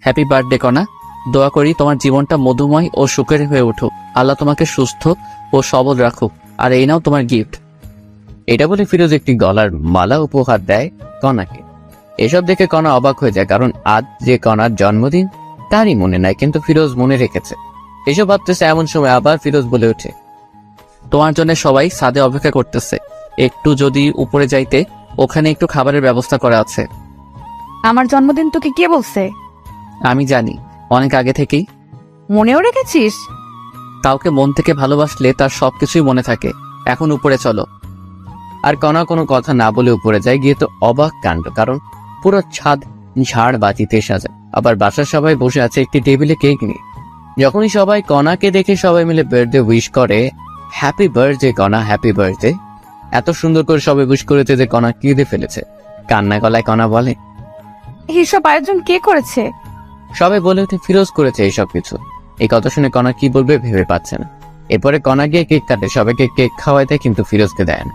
হ্যাপি বার্থডে কণা, দোয়া করি তোমার জীবনটা মধুময় ও সুখের হয়ে উঠুক, আল্লাহ তোমাকে সুস্থ ও সবল রাখুক, আর এই নাও তোমার গিফট। এটা বলে ফিরোজ একটি গলার মালা উপহার দেয় কণাকে। এসব দেখে কণা অবাক হয়ে যায়, কারণ আজ যে কণার জন্মদিন তারই মনে নাই, কিন্তু ফিরোজ মনে রেখেছে। এসব ভাবতেছে এমন সময় আবার ফিরোজ বলে ওঠে, তোমার জন্য সবাই ছাদে অপেক্ষা করতেছে, একটু যদি উপরে যাইতে, ওখানে একটু খাবারের ব্যবস্থা করা আছে। আমার জন্মদিন তোকে কে বলছে? আমি জানি, অনেক আগে থেকেই। মনেও রেখেছিস? কাউকে মন থেকে ভালোবাসলে তার সবকিছুই মনে থাকে। এখন উপরে চলো। আর কণা কোনো কথা না বলে উপরে যায়। গিয়ে তো অবাক কাণ্ড, কারণ পুরো ছাদ ঝাড় বাতিতে সাজা, আবার বাসার সবাই বসে আছে একটি টেবিলে কেক নিয়ে। যখনই সবাই কণাকে দেখে সবাই মিলে বার্থডে উইশ করে, হ্যাপি বার্থডে কণা, হ্যাপি বার্থডে। এত সুন্দর করে সবাই উইশ করেছে যে কণা কেঁদে ফেলেছে। কান্না গলায় কণা বলে, এইসব আয়োজন কে করেছে? সবাই বলে ওঠে ফিরোজ করেছে এইসব কিছু। এই কথা শুনে কণা কি বলবে ভেবে পাচ্ছে না। এরপরে কণা গিয়ে কেক কাটে, সবাইকে কেক খাওয়াই দেয়, কিন্তু ফিরোজকে দেয় না।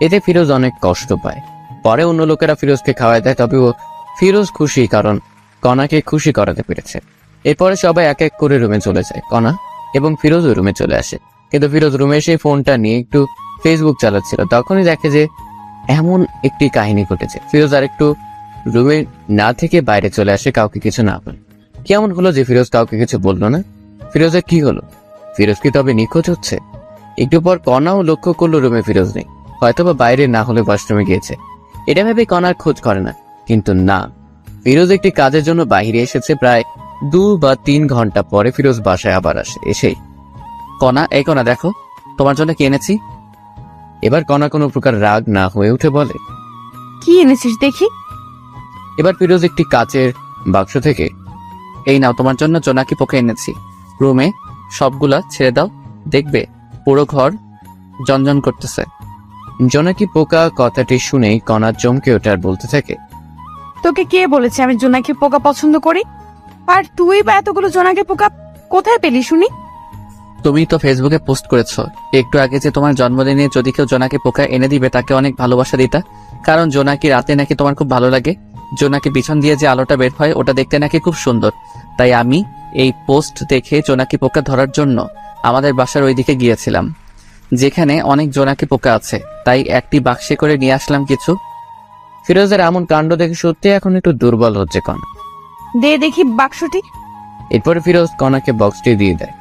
এতে ফিরোজ অনেক কষ্ট পায়। পরে অন্য লোকেরা ফিরোজকে খাওয়াই দেয়, তবে ফিরোজ খুশি, কারণ কণাকে খুশি করাতে পেরেছে। এরপরে সবাই এক এক করে রুমে চলে যায়। কণা এবং ফিরোজও রুমে চলে আসে, কিন্তু ফিরোজ রুমে এসে ফোনটা নিয়ে একটু ফেসবুক চালাচ্ছিল। তখনই দেখে যে এমন একটি কাহিনী ঘটেছে। ফিরোজ আর একটু রুমে না থেকে বাইরে চলে আসে, কাউকে কিছু না বলে। কেমন হলো যে ফিরোজ কাউকে কিছু বললো না? ফিরোজের কি হলো? ফিরোজ কি তবে নিখোঁজ হচ্ছে? একটু পর কণাও লক্ষ্য করলো রুমে ফিরোজ নেই, হয়তোবা বাইরে না হলে ওয়াশরুমে গিয়েছে। এটা ভেবে কণার খোঁজ করে না, কিন্তু না, ফিরোজ একটি কাজের জন্য বাইরে এসেছে। প্রায় 2 বা 3 ঘন্টা পরে ফিরোজ বাসায় আবার আসে। এসেই, কণা, এই কণা দেখো, তোমার জন্য কি এনেছি। এবার কণা কোনো প্রকার রাগ না হয়ে উঠে বলে, কি এনেছিস দেখি। এবার ফিরোজ একটি কাচের বাক্স থেকে, এই নাও তোমার জন্য জোনাকি পোকা এনেছি, রুমে সবগুলা ছেড়ে দাও, দেখবে পুরো ঘর জনজন করতেছে। জোনাকি পোকা কথাটি শুনেই কণা চমকে ওঠে আর বলতে থাকে, তোকে কে বলেছে আমি জোনাকি পোকা পছন্দ করি? আর তুই বা এতগুলো জোনাকি পোকা কোথায় পেলি শুনি? তুমি তো ফেসবুকে পোস্ট করেছো একটু আগে যে তোমার জন্মদিনে যদি কেউ জোনাকি পোকা এনে দিবে তাকে অনেক ভালোবাসা দিতা, কারণ জোনাকি রাতে নাকি তোমার খুব ভালো লাগে। জোনাকি পিছন দিয়ে যে আলোটা বের হয় ওটা দেখতে নাকি খুব সুন্দর। তাই আমি এই পোস্ট দেখে জোনাকি পোকা ধরার জন্য আমাদের বাসার ওইদিকে গিয়েছিলাম, যেখানে অনেক জোনাকি পোকা আছে, তাই একটি বাক্সে করে নিয়ে আসলাম কিছু। ফিরোজের এমন কাণ্ড দেখে সত্যি এখন একটু দুর্বল হচ্ছে কণা। দে দেখি বাক্সটি। এরপরে ফিরোজ কণাকে বক্সটি দিয়ে দেয়।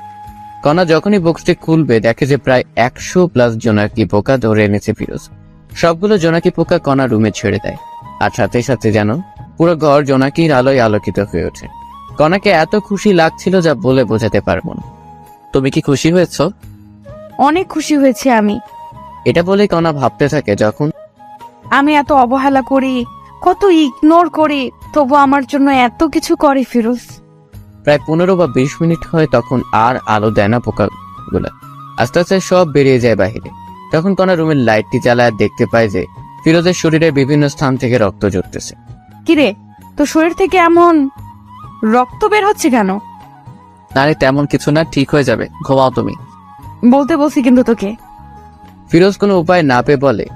কণা যখনই বক্সটি খুলবে দেখে যে প্রায় 100+ জোনাকি পোকা ধরে এনেছে ফিরোজ। সবগুলো জোনাকি পোকা কণা রুমে ছেড়ে দেয়, আর সাথে সাথে যেন পুরো ঘর জোনাকির আলোয় আলোকিত হয়ে ওঠে। কণাকে এত খুশি লাগছিল যা বলে বোঝাতে পারবো না। তুমি কি খুশি হয়েছ? অনেক খুশি হয়েছি আমি। এটা বলে কণা ভাবতে থাকে, যখন আমি এত অবহেলা করি, কত ইগনোর করি, তবু আমার জন্য এত কিছু করে ফিরোজ। প্রায় 15 বা 20 মিনিট হয়, তখন আর আলো দেয় না পোকাগুলা। আস্তে আস্তে সব বেরিয়ে যায় বাহিরে। তখন কণা রুমের লাইটটি জ্বালায় দেখতে পায় যে ফিরোজের শরীরের বিভিন্ন স্থান থেকে রক্ত ঝরতেছে। কিরে, তোর শরীর থেকে এমন রক্ত বের হচ্ছে কেন? আরে তেমন কিছু না, ঠিক হয়ে যাবে, ঘুমাও তুমি। বলতে বলছি কিন্তু তোকে। ফিরোজ কোনো উপায় না পেয়ে বলে,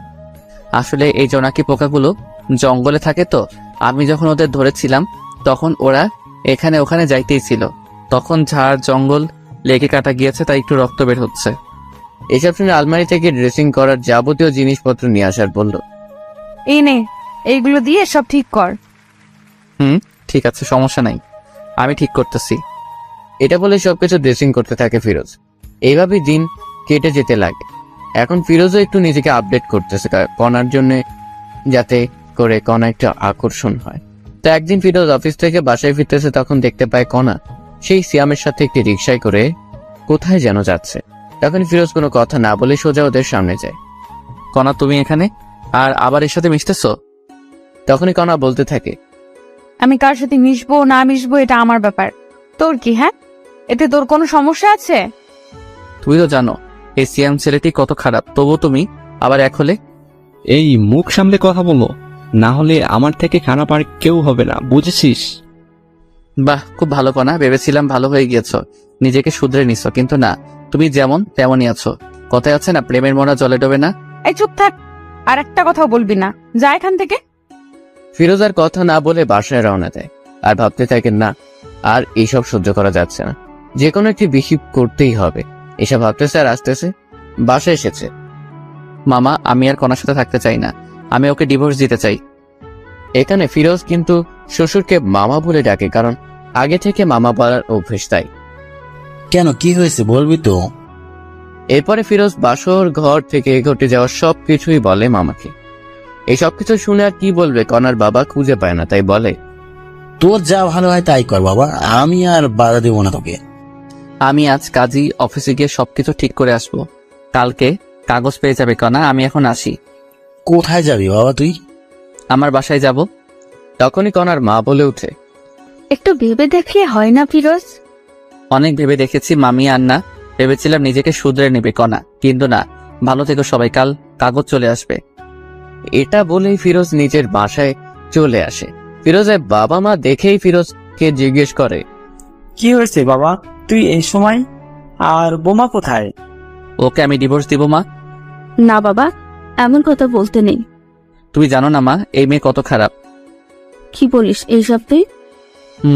আসলে এই জোনাকি পোকাগুলো জঙ্গলে থাকে, তো আমি যখন ওদের ধরেছিলাম তখন ওরা এখানে ওখানে যাইতেই ছিল, তখন ঝাড় জঙ্গল লেগে কাটা গিয়েছে, তাই একটু রক্ত বের হচ্ছে। এসব শুনে আলমারি থেকে ড্রেসিং করার যাবতীয় জিনিসপত্র নিয়ে আসার বলল। এই নে, এইগুলো দিয়ে সব ঠিক কর। ঠিক আছে, সমস্যা নাই, আমি ঠিক করতেছি। এটা বলে সবকিছু ড্রেসিং করতে থাকে ফিরোজ। এইভাবেই দিন কেটে যেতে লাগে। এখন ফিরোজও একটু নিজেকে আপডেট করতেছে কণার জন্য, যাতে করে কণা একটা আকর্ষণ হয়। তো একদিন ফিরোজ অফিস থেকে বাসায় ফিরতেছে, তখন দেখতে পায় কণা সেই সিয়ামের সাথে একটি রিকশায় করে কোথায় যেন যাচ্ছে। তখন ফিরোজ কোনো কথা না বলে সোজা ওদের সামনে যায়। কণা, তুমি এখানে আর আবার এর সাথে মিশতেছো? তখনই কণা বলতে থাকে, আমি কার সাথে মিশবো না মিশবো এটা আমার ব্যাপার, তোর কি? হ্যাঁ, এতে তোর কোনো সমস্যা আছে? তুই তো জানো এই সিয়াম ছেলেটি কত খারাপ, তবু তুমি আবার এক হলে। এই মুখ সামলে কথা বলো, না হলে আমার থেকে খারাপ আর কেউ হবে না, বুঝেছিস? বাহ, খুব ভালো কণা, ভেবেছিলাম ভালো হয়ে গিয়েছো, নিজেকে শুধরে নিছো, কিন্তু না, তুমি যেমন তেমনই আছো। কথায় আছে না, প্রেমের মরা জলে ডোবে না। এই চুপ থাক, আর একটা কথাও বলবি না, যা এখান থেকে। ফিরোজ আর কথা না বলে বাসায় রওনা দেয় আর ভাবতে থাকেন, না আর এইসব সহ্য করা যাচ্ছে না, যে কোনো একটি বিহিব করতেই হবে। এসব ভাবতেছে আর আসতেছে বাসায় এসেছে। মামা, আমি আর কণার সাথে থাকতে চাই না, আমি ওকে ডিভোর্স দিতে চাই। এখানে ফিরোজ কিন্তু শ্বশুরকে মামা বলে ডাকে, কারণ আগে থেকে মামা বলার অভ্যেস তাই। কেন, কি হয়েছে বলবি তো? এরপরে ফিরোজ বাসর ঘর থেকে ঘটে যাওয়া সবকিছুই বলে মামাকে। এই সবকিছু শুনে আর কি বলবে, কণার বাবা খুঁজে পায় না, তাই বলে, তোর যা ভালো হয় তাই কর বাবা, আমি আর বাধা দেবো না তোকে। আমি আজ কাজী অফিসে গিয়ে সবকিছু ঠিক করে আসবো, কালকে কাগজ পেয়ে যাবে কণা, আমি এখন আসি। কোথায় যাবি বাবা তুই? আমার বাসায় যাব। তখনই কণার মা বলে উঠে, একটু ভেবে দেখলে হয় না ফিরোজ? অনেক ভেবে দেখেছি মামি, আর না, ভেবেছিলাম নিজেকে শুধরে নেবে কণা, কিন্তু না, ভালো থেকো সবাই, কাল কাগজ চলে আসবে। এটা বলেই ফিরোজ নিজের বাসায় চলে আসে। ফিরোজের বাবা মা দেখেই ফিরোজকে জিজ্ঞেস করে, কি হয়েছে বাবা, তুই এই সময়? আর বোমা কোথায়? ওকে আমি ডিভোর্স দিব মা। না বাবা, এমন কথা বলতে নেই। তুমি জানো না মা, এই মেয়ে কত খারাপ। কি বলিস এইসব তুই?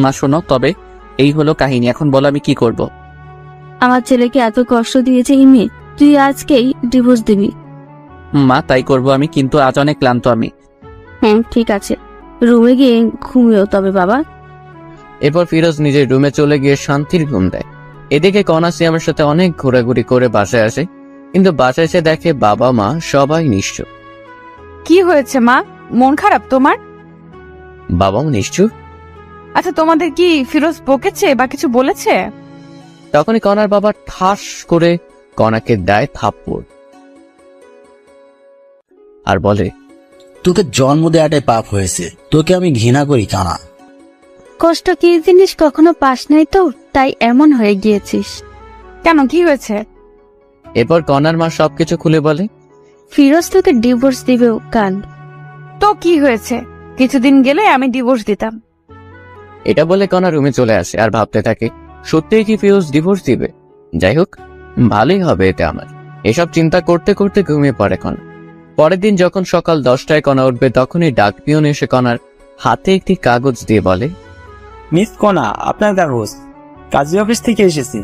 মা শোনো, তবে এই হলো কাহিনী, এখন বলো আমি কি করব। আমার ছেলেকে এত কষ্ট দিয়েছে এই মেয়ে, তুই আজকেই ডিভোর্স দিবি? মা তাই করব আমি, কিন্তু আজ অনেক ক্লান্ত আমি। হ্যাঁ ঠিক আছে, রুমে গিয়ে ঘুমিও তবে বাবা। এরপর ফিরোজ নিজের রুমে চলে গিয়ে শান্তির ঘুম দেয়। এদিকে কণা সিয়ামের সাথে অনেক ঘোরাঘুরি করে বাসায় আসে, কিন্তু বাসায় এসে দেখে বাবা মা সবাই নিশ্চুপ। কি হয়েছে মা, মন খারাপ তোমার? বাবাও নিশ্চুপ। আচ্ছা, তোমাদের কি ফিরোজ বকেছে বা কিছু বলেছে? তখনই কণার বাবা ঠাস করে কণাকে দেয় থাপ্পড় আর বলে, তোকে জন্ম দেওয়াটাই পাপ হয়েছে, তোকে আমি ঘৃণা করি কানা। কষ্ট কি জিনিস কখনো পাস নাই তো, তাই এমন হয়ে গিয়েছিস। কেন, কি হয়েছে? এরপর কণার মা সবকিছু খুলে বলে, ফিরোজ তোকে ডিভোর্স দিবে কাল। তো কি হয়েছে, কিছুদিন গেলে আমি ডিভোর্স দিতাম। এটা বলে কণা রুমে চলে আসে আর ভাবতে থাকে, সত্যিই কি ফিরোজ ডিভোর্স দিবে? যাই হোক, ভালোই হবে এতে আমার। এসব চিন্তা করতে করতে ঘুমিয়ে পড়ে কণা। পরের দিন যখন সকাল 10টায় কণা উঠবে, তখনই ডাক পিয়ন এসে কণার হাতে একটি কাগজ দিয়ে বলে, মিস কণা, আপনার কাগজ, কাজী অফিস থেকে এসেছে,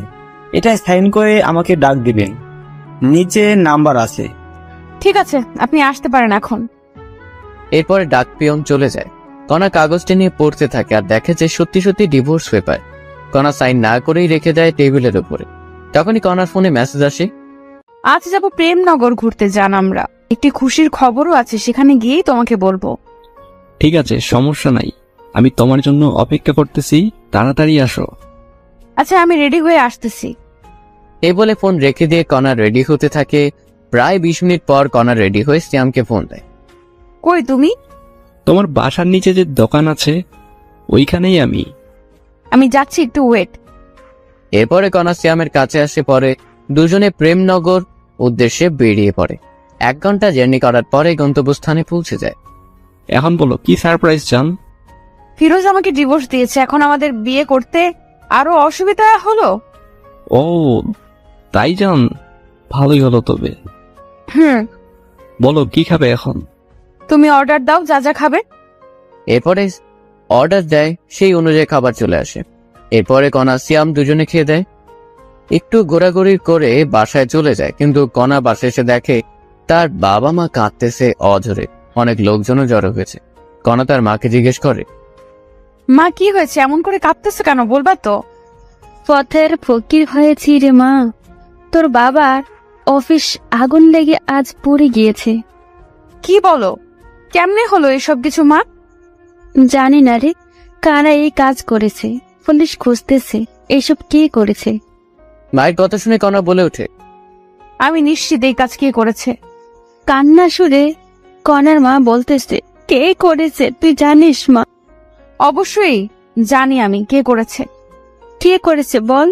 এটা সাইন করে আমাকে ডাক দিবেন, নিচে নাম্বার আছে। ঠিক আছে, আপনি আসতে পারেন এখন। এরপরে ডাক পিয়ন চলে যায়। কণা কাগজটি নিয়ে পড়তে থাকে আর দেখে যে সত্যি সত্যি ডিভোর্স পেপার। কণা সাইন না করেই রেখে দেয় টেবিলের উপরে। তখনই কণার ফোনে মেসেজ আসে, আজ যাব প্রেমনগর ঘুরতে, যান আমরা, একটি খুশির খবরও আছে, সেখানে গিয়েই তোমাকে বলবো। ঠিক আছে, সমস্যা নাই, আমি তোমার জন্য অপেক্ষা করতেছি, তাড়াতাড়ি আসো। আচ্ছা, আমি রেডি হয়ে আসতেছি। এই বলে ফোন রেখে দিয়ে কণা রেডি হতে থাকে। প্রায় 20 মিনিট পর কণা রেডি হয়ে শ্যামকে ফোন দেয়। কই তুমি? তোমার বাসার নিচে যে দোকান আছে ওইখানেই আমি। আমি যাচ্ছি, একটু ওয়েট। এরপরে কণা শ্যামের কাছে আসে, পরে দুজনে প্রেমনগর উদ্দেশ্যে বেরিয়ে পড়ে। 1 ঘন্টা জার্নি করার পরে গন্তব্যস্থানে পৌঁছে যায়। এখন বলো কি সারপ্রাইজ চান? ফিরোজ আমাকে ডিভোর্স দিয়েছে, এখন আমাদের বিয়ে করতে আরো অসুবিধা হলো। ও তাই জান, ভালোই হলো তবে। বলো কি খাবে এখন? তুমি অর্ডার দাও, যা যা খাবে। এরপরে অর্ডার দেয়, সেই অনুযায়ী খাবার চলে আসে। এরপরে কণা শ্যাম দুজনে খেয়ে দেয়। একটু ঘোরাঘুরি করে বাসায় চলে যায়, কিন্তু কণা বাসায় এসে দেখে তার বাবা মা কাঁদতেছে অঝরে। অনেক লোকজনও জড়ো হয়েছে। কণা তার মাকে জিজ্ঞেস করে, মা কি হয়েছে, এমন করে কাঁদতেছো কেন, বলবা তো? পথের ফকির হয়েছি রে মা, তোর বাবার অফিস আগুন লেগে আজ পড়ে গিয়েছে। কি বলো, কেমনে হলো এসব কিছু মা? জানি না রে, কারা এই কাজ করেছে, পুলিশ খুঁজতেছে এসব কে করেছে। মায়ের কথা শুনে কণা বলে ওঠে, আমি নিশ্চিত এই কাজ কে করেছে। কান্না সুরে কনার মা বলতেছে, কে করেছে তুই জানিস মা? অবশ্যই জানি আমি কে করেছে। কে করেছে বল,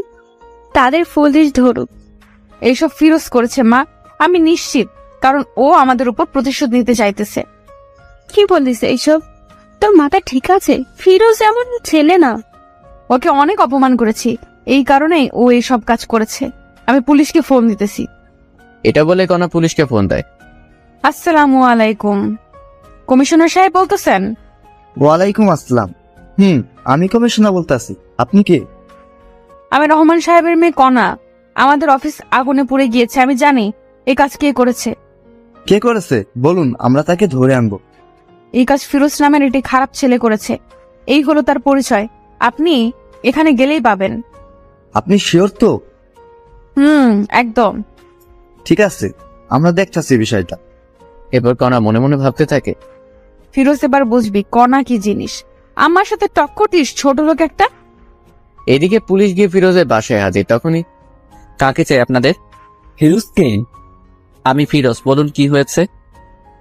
তাদের পুলিশ ধরুক। এইসব ফিরোজ করেছে মা, আমি নিশ্চিত, কারণ ও আমাদের উপর প্রতিশোধ নিতে চাইতেছে। কি বলিস এইসব? তোর মাথা ঠিক আছে? ফিরোজ এমন ছেলে না। ওকে অনেক অপমান করেছি, এই কারণেই ও এইসব কাজ করেছে। আমি পুলিশকে ফোন দিতেছি। এটা বলে কণা পুলিশকে ফোন দেয়। আসসালামু আলাইকুম, কমিশনার সাহেব বলতেছেন? ওয়ালাইকুম আসসালাম। আমি কমিশনার বলতেছি, আপনি কে? আমি রহমান সাহেবের মেয়ে কণা। আমাদের অফিস আগুনে পুড়ে গিয়েছে, আমি জানি এই কাজ কে করেছে। কে করেছে বলুন, আমরা তাকে ধরে আনবো। এই কাজ ফিরোজ নামের একটি খারাপ ছেলে করেছে। এই হলো তার পরিচয়, আপনি এখানে গেলেই পাবেন। আপনি শিওর তো? একদম। ঠিক আছে, আমরা দেখতেছি বিষয়টা। এরপর কণা মনে মনে ভাবতে থাকে, ফিরোজ এবার বুঝবি কণা কি জিনিস। আমার সাথে টক্কর দিস ছোট লোক একটা। এদিকে পুলিশ গিয়ে ফিরোজের বাসায় হাজির। তখনই, কাকে চাই আপনাদের? ফিরোজকে? আমি ফিরোজ, বলুন কি হয়েছে?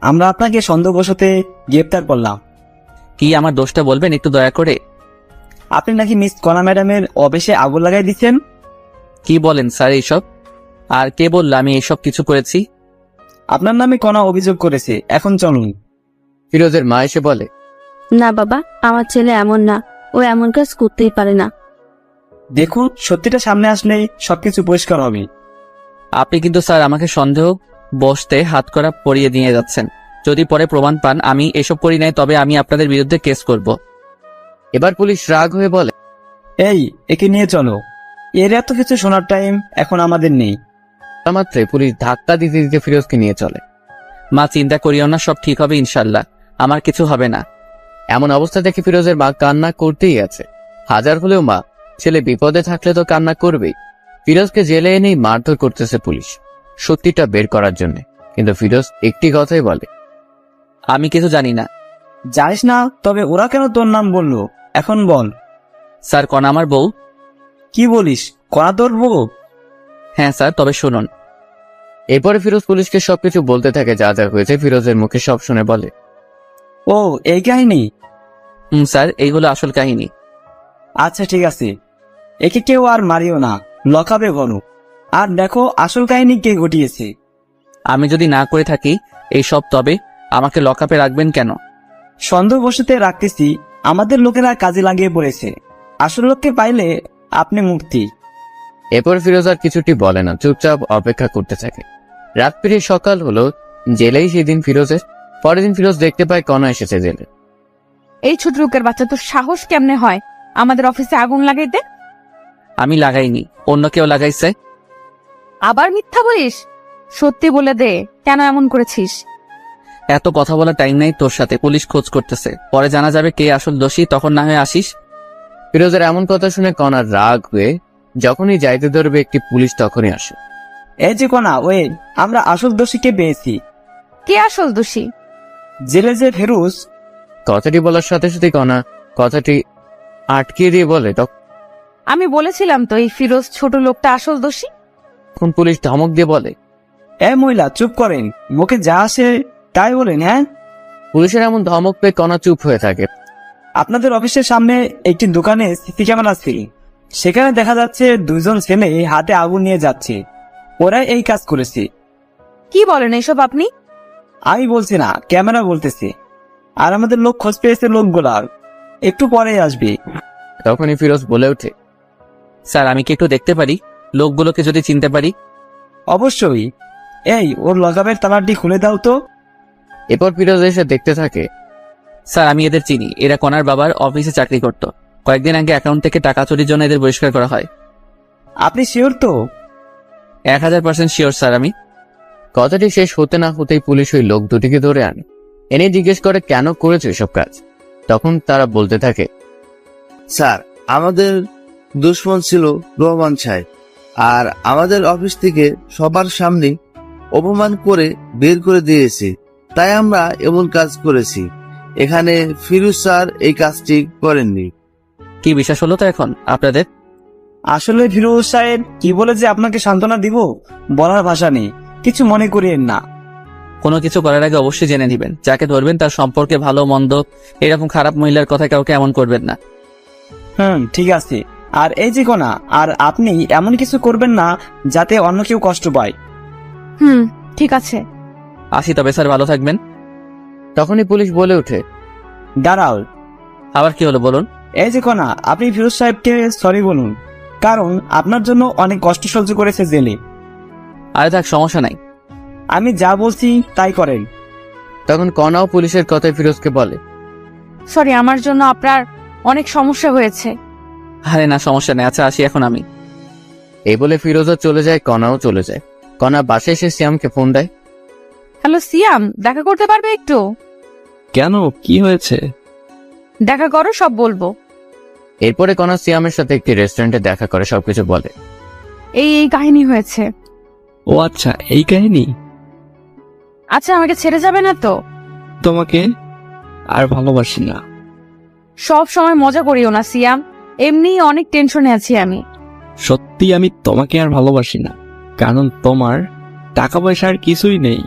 আমরা আপনাকে সন্দেহবশতে গ্রেপ্তার করলাম। কি আমার দোষটা বলবেন একটু দয়া করে? আপনি নাকি মিস কণা ম্যাডামের অফিসে আগুন লাগাই দিচ্ছেন। কি বলেন স্যার এইসব? আর কে বলল আমি এইসব কিছু করেছি? আপনার নামে কণা অভিযোগ করেছে, এখন চলুন। ফিরোজের মা এসে বলে, না বাবা, আমার ছেলে এমন না, ও এমন কাজ করতেই পারে না। দেখুন, সত্যিটা সামনে আসলে সবকিছু পরিষ্কার হবে। আপনি কিন্তু স্যার আমাকে সন্দেহ বসতে হাতকড়া পরিয়ে দিয়ে যাচ্ছেন। যদি পরে প্রমাণ পান আমি এসব করি নাই, তবে আমি আপনাদের বিরুদ্ধে কেস করব। এবার পুলিশ রাগ হয়ে বলে, এই, একে নিয়ে চলো। এর এত কিছু শোনার টাইম এখন আমাদের নেই। মাত্রই পুলিশ ধাক্কা দিতে দিতে ফিরোজকে নিয়ে চলে। মা চিন্তা করিও না, সব ঠিক হবে ইনশাল্লাহ, আমার কিছু হবে না। এমন অবস্থা দেখে ফিরোজের মা কান্না করতেই আছে। হাজার হলেও মা, ছেলে বিপদে থাকলে তো কান্না করবেই। ফিরোজকে জেলে এনেই মারধর করতেছে পুলিশ, সত্যিটা বের করার জন্য। কিন্তু ফিরোজ একটি কথাই বলে, আমি কিছু জানি না। জানিস না? তবে ওরা কেন তোর নাম বললো এখন বল। স্যার কণা আমার বউ। কি বলিস? কণা তোর বউ? হ্যাঁ স্যার, তবে শুনুন। এরপরে ফিরোজ পুলিশকে সবকিছু বলতে থাকে, যা যা হয়েছে। ফিরোজের মুখে সব শুনে বলে, ও, এই কাহিনী? স্যার এইগুলো আসল কাহিনী। আচ্ছা ঠিক আছে, একে কেউ আর মারিও না, লকাবে গণু। আর দেখো আসল কাহিনী কে ঘটিয়েছে। আমি যদি না করে থাকি এইসব, তবে আমাকে লকআপে রাখবেন কেন? সন্দেহবশতে রাখতেছি, আমাদের লোকেরা কাজে লাগিয়ে পড়েছে। আসল লোককে পাইলে আপনি মুক্তি। এরপর ফিরোজ আর কিছুটি বলে না, চুপচাপ অপেক্ষা করতে থাকে। রাত পেরিয়ে সকাল হলো। জেলেই সেদিন ফিরোজের। পরের দিন ফিরোজ দেখতে পায় কণা এসেছে জেলে। এই ছোট লোকের বাচ্চা, তোর সাহস কেমনে হয় আমাদের অফিসে আগুন লাগাইতে? আমি লাগাইনি, অন্য কেউ লাগাইছে। আবার মিথ্যা বলিস? সত্যি বলে দে, কেন এমন করেছিস? এত কথা বলার টাইম নাই তোর সাথে, পুলিশ খোঁজ করতেছে, পরে জানা যাবে কে আসল দোষী, তখন না হয় আসিস। ফিরোজের এমন কথা শুনে কণার রাগ হয়ে যখনই যাইতে ধরবে একটি পুলিশ তখনই আসে। এই যে কণা, ওয়ে, আমরা আসল দোষীকে পেয়েছি। কে আসল দোষী? জেলে যে ফেরুজ। কথাটি বলার সাথে সাথে কণা কথাটি আটকিয়ে দিয়ে বলে, আমি বলেছিলাম তো এই ফিরোজ ছোট লোকটা আসল দোষী। তখন পুলিশ ধমক দিয়ে বলে, এ মহিলা চুপ করেন, মুখে যা আসে তাই বলেন। হ্যাঁ, পুলিশের এমন ধমক পেয়ে কণা চুপ হয়ে থাকে। আপনাদের অফিসের সামনে একটি দোকানে সিসি ক্যামেরা ছিল, সেখানে দেখা যাচ্ছে দুইজন ছেলে হাতে আগুন নিয়ে যাচ্ছে। ওরাই এই কাজ করেছে। কি বলেন এসব আপনি? আমি বলছি না, ক্যামেরা বলতেছে। আর আমাদের লোক খোঁজ পেয়েছে লোকগুলার, একটু পরে আসবে। তখনই ফিরোজ বলে ওঠে, স্যার আমি কি একটু দেখতে পারি, লোকগুলোকে যদি চিনতে পারি? অবশ্যই। এই, ওর লগাবের তালাটি খুলে দাও তো। এরপর ফিরোজ এসে দেখতে থাকে। স্যার আমি এদের চিনি, এরা কণার বাবার অফিসে চাকরি করত। কয়েকদিন আগে অ্যাকাউন্ট থেকে টাকা চুরির জন্য এদের বহিষ্কার করা হয়। আপনি শিওর তো? 1000% শিওর স্যার আমি। কথাটি শেষ হতে না হতেই পুলিশ ওই লোক দুটিকে ধরে আনে, এনে জিজ্ঞেস করে কেন করেছে এসব কাজ। তখন তারা বলতে থাকে, স্যার, আমাদের দুশ্মন ছিল রহমান সাহেব, আর আমাদের অফিস থেকে সবার সামনে অপমান করে বের করে দিয়েছে, তাই আমরা এমন কাজ করেছি। এখানে ফিরোজ স্যার এই কাজটি করেননি। কি বিশ্বাস হলো তো এখন আপনাদের? আসলে ফিরোজ সাহেব কি বলে যে আপনাকে সান্ত্বনা দিব বলার ভাষা নেই, কিছু মনে করিয়েন না। কোনো কিছু করার আগে অবশ্যই জেনে নেবেন, যাকে ধরবেন তার সম্পর্কে ভালো মন্দ, এরকম খারাপ মহিলার কথা কাউকে এমন করবেন না। ঠিক আছে। আর এই যে কোনা, আর আপনি এমন কিছু করবেন না যাতে অন্য কেউ কষ্ট পায়। ঠিক আছে। আসি তবে স্যার, ভালো থাকবেন। তখনই পুলিশ বলে ওঠে, দাঁড়াও, আবার কি হলো বলুন? এই যে কোনা, আপনি ফিরোজ সাহেবকে সরি বলুন, কারণ আপনার জন্য অনেক কষ্ট সহ্য করেছে জেলে। আরে থাক, সমস্যা নাই। আমি যা বলছি তাই করেন। তখন কণাও পুলিশের কথায় ফিরোজকে বলে, সরি, আমার জন্য আপনার অনেক সমস্যা হয়েছে। আরে না, সমস্যা নেই, আচ্ছা আসি এখন আমি। এই বলে ফিরোজও চলে যায়, কণাও চলে যায়। কণা বাসায় এসে সিয়ামকে ফোন দেয়। হ্যালো সিয়াম, দেখা করতে পারবে একটু? কেন, কি হয়েছে? দেখা করো, সব বলবো। এরপরে কণা সিয়ামের সাথে একটি রেস্টুরেন্টে দেখা করে সবকিছু বলে। এই কাহিনী হয়েছে। ও আচ্ছা, এই কাহিনী। আচ্ছা, আমাকে ছেড়ে যাবে না তো? তোমাকে আর ভালোবাসি না। সব সময় মজা করিও না সিয়াম, এমনি অনেক টেনশনে আছি আমি। সত্যি আমি তোমাকে আর ভালোবাসি না, কারণ তোমার টাকা পয়সা আর কিছুই নেই।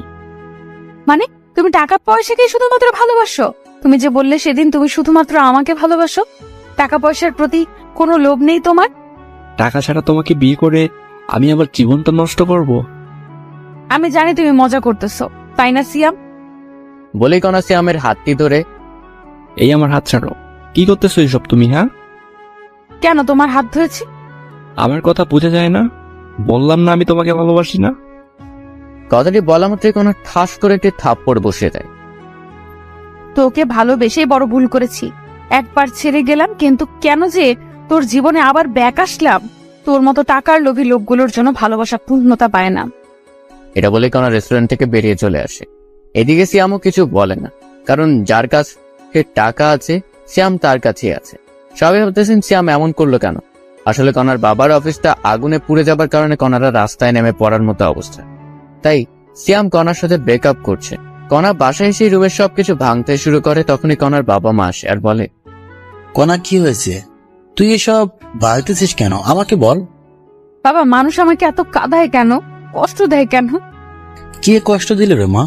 মানে তুমি টাকা পয়সাকে শুধুমাত্র ভালোবাসো? তুমি যে বললে সেদিন তুমি শুধুমাত্র আমাকে ভালোবাসো, টাকা পয়সার প্রতি কোনো লোভ নেই তোমার? টাকা ছাড়া তোমাকে বিয়ে করে আমি আমার জীবনটা নষ্ট করব? আমি জানি তুমি মজা করতেছো, তাই না সিয়াম? বলেই কণা সিয়ামের হাতটি ধরে, এই আমার হাত ছাড়ো। কি করতেছো এসব তুমি? হ্যাঁ, কেন তোমার হাত ধরেছি? আমার কথা বোঝা যায় না? বললাম না আমি তোমাকে ভালোবাসি না। কথাটি বলা মাত্রই কণা ঠাস করে একটি থাপ্পড় বসিয়ে দেয়। তোকে ভালোবেসেই বড় ভুল করেছি। একবার ছেড়ে গেলাম, কিন্তু কেন যে তোর জীবনে আবার ব্যাক আসলাম? তোর মতো টাকার লোভী লোকগুলোর জন্য ভালোবাসা পূর্ণতা পায় না। এটা বলে কণা রেস্টুরেন্ট থেকে বেরিয়ে চলে আসে। এদিকে সিয়ামও কিছু বলে না, কারণ যার কাছে টাকা আছে সিয়াম তার কাছেই আছে। সবাই ভাবতেছেন সিয়াম এমন করলো কেন। আসলে কণার বাবার অফিসটা আগুনে পুড়ে যাবার কারণে কণারা রাস্তায় নেমে পড়ার মতো অবস্থা। তাই সিয়াম কণার সাথে ব্রেকআপ করছে। কণা বাসায় এসে রুমের সবকিছু ভাঙতে শুরু করে। তখনই কণার বাবা মা আসে আর বলে, কণা কি হয়েছে? তুই এসব বাড়তেছিস কেন? আমাকে বল। বাবা, মানুষ আমাকে এত কাঁদায় কেন, কষ্ট দেয় কেন? কে কষ্ট দিল রে মা?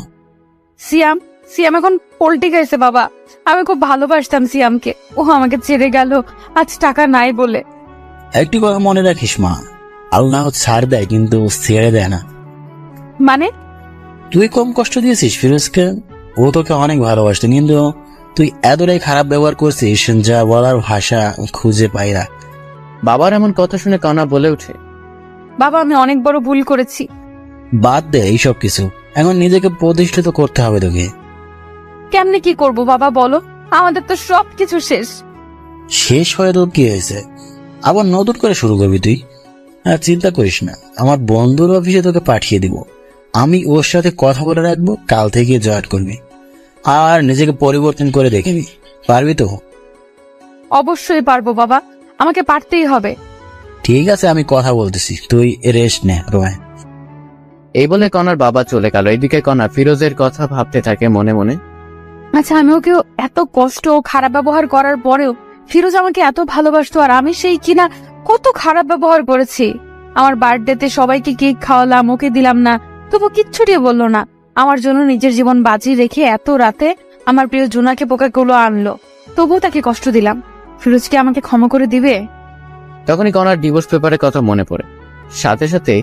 সিয়াম সিয়াম এখন পল্টি গেছে বাবা। আমি খুব ভালোবাসতাম সিয়ামকে, ও আমাকে ছেড়ে গেল আজ টাকা নাই বলে। একটি কথা মনে রাখিস মা, আল্লাহ ছাড় দেয় কিন্তু ছেড়ে দেয় না। মানে? তুই কম কষ্ট দিয়েছিস ফিরোজকে, ও তোকে অনেক ভালোবাসত, কিন্তু তুই এতটাই খারাপ ব্যবহার করছিস যা বলার ভাষা খুঁজে পাই না। বাবার এমন কথা শুনে কণা বলে ওঠে, বাবা, আমি অনেক বড় ভুল করেছি। বাদ দে এইসব কিছু, এখন নিজেকে প্রতিষ্ঠিত করতে হবে তোকে। কেমনে কি করব বাবা বলো? আমাদের তো সবকিছু শেষ। শেষ হয়ে তোর কি হয়েছে? আবার নতুন করে শুরু করবি তুই? আর চিন্তা করিস না, আমার বন্ধুর অফিসে তোকে পাঠিয়ে দিব। আমি ওর সাথে কথা বলে রাখবো, কাল থেকে জয়েন করবি আর নিজেকে পরিবর্তন করে দেখবি। পারবি তো? অবশ্যই পারবো বাবা, আমাকে পারতেই হবে। ঠিক আছে, আমি কথা বলতেছি, তুই রেস্ট নে রোয়। এই বলে কণার বাবা চলে গেল। এদিকে কণা ফিরোজের কথা ভাবতে থাকে মনে মনে। আচ্ছা, আমি ওকে এত কষ্ট ও খারাপ ব্যবহার করার পরেও ফিরোজ আমাকে এত ভালোবাসতো, আর আমি সেই কিনা কত খারাপ ব্যবহার করেছি। আমার বার্থডেতে সবাইকে কেক খাওয়ালাম, ওকে দিলাম না, তবু কিচ্ছুটি বললো না। আমার জন্য নিজের জীবন বাজি রেখে এত রাতে আমার প্রিয় জোনাকে পোকাগুলো আনলো, তবুও তাকে কষ্ট দিলাম। ফিরোজ কি আমাকে ক্ষমা করে দিবে? তখনই কণার ডিভোর্স পেপারের কথা মনে পড়ে, সাথে সাথে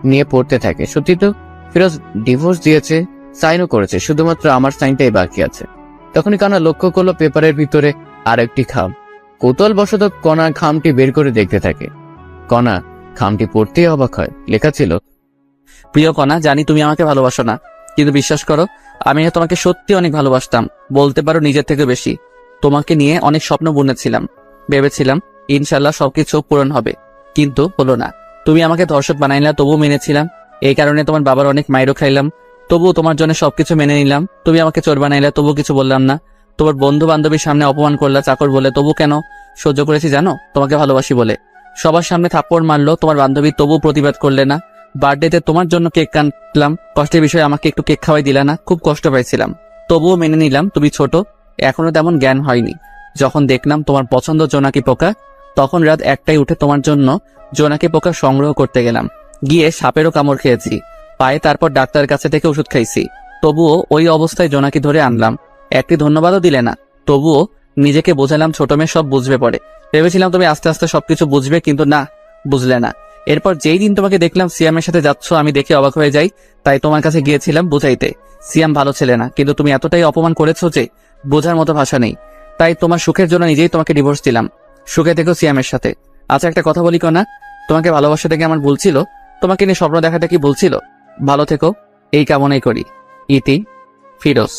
নিয়ে পড়তে থাকে। সত্যি তো ফিরোজ ডিভোর্স দিয়েছে, সাইনও করেছে, শুধুমাত্র আমার সাইনটাই বাকি আছে। তখনই কণা লক্ষ্য করলো পেপারের ভিতরে আর একটি খাম। কৌতূহল বশত কণা খামটি বের করে দেখতে থাকে। কণা খামটি পড়তেই অবাক হয়। লেখা ছিল, প্রিয় কণা, জানি তুমি আমাকে ভালোবাসো না, কিন্তু বিশ্বাস করো আমি তোমাকে সত্যি অনেক ভালোবাসতাম, বলতে পারো নিজের থেকে বেশি। তোমাকে নিয়ে অনেক স্বপ্ন বুনেছিলাম, ভেবেছিলাম ইনশাল্লাহ সবকিছু পূরণ হবে, কিন্তু হলো না। তুমি আমাকে ধর্ষক বানাইলা, তবুও মেনেছিলাম। এই কারণে তোমার বাবার অনেক মাইরও খাইলাম, তবুও তোমার জন্য সবকিছু মেনে নিলাম। তুমি আমাকে চোর বানাইলা, তবুও কিছু বললাম না। তোমার বন্ধু বান্ধবীর সামনে অপমান করলা চাকর বলে, তবু কেন সহ্য করেছি জানো? তোমাকে ভালোবাসি বলে। সবার সামনে থাপ্পড় মারলো তোমার বান্ধবী, তবু প্রতিবাদ করলে না। বার্থডেতে তোমার জন্য কেক কাটলাম, কষ্টের বিষয়ে আমাকে একটু কেক খাওয়াই দিলা না, খুব কষ্ট পাইছিলাম, তবুও মেনে নিলাম। তুমি ছোট, এখনো তেমন জ্ঞান হয়নি। যখন দেখলাম তোমার পছন্দ জোনাকি পোকা, তখন রাত 1টায় উঠে তোমার জন্য জোনাকি পোকা সংগ্রহ করতে গেলাম, গিয়ে সাপেরও কামড় খেয়েছি, পায়ে তারপর ডাক্তারের কাছে থেকে ওষুধ খাইছি, তবুও ওই অবস্থায় জোনাকি ধরে আনলাম, একটি ধন্যবাদও দিলে না। তবুও নিজেকে বোঝালাম ছোট মেয়ে সব বুঝবে পরে, ভেবেছিলাম তুমি আস্তে আস্তে সবকিছু বুঝবে, কিন্তু না, বুঝলে না। এরপর যেই দিন তোমাকে দেখলাম সিয়ামের সাথে যাচ্ছ, আমি দেখে অবাক হয়ে যাই, তাই তোমার কাছে গিয়েছিলাম বুঝাইতে। সিয়াম ভালো ছেলে না, কিন্তু তুমি এতটাই অপমান করেছো যে বোঝার মতো ভাষা নেই, তাই তোমার সুখের জন্য নিজেই তোমাকে ডিভোর্স দিলাম। সুখে থেকো সিয়ামের সাথে। আচ্ছা একটা কথা বলি কনা, তোমাকে ভালোবাসা থেকে আমার ভুল ছিল, তোমাকে নিয়ে স্বপ্ন দেখাটা কি ভুল ছিল? ভালো থেকো, এই কামনাই করি। ইতি, ফিরোজ।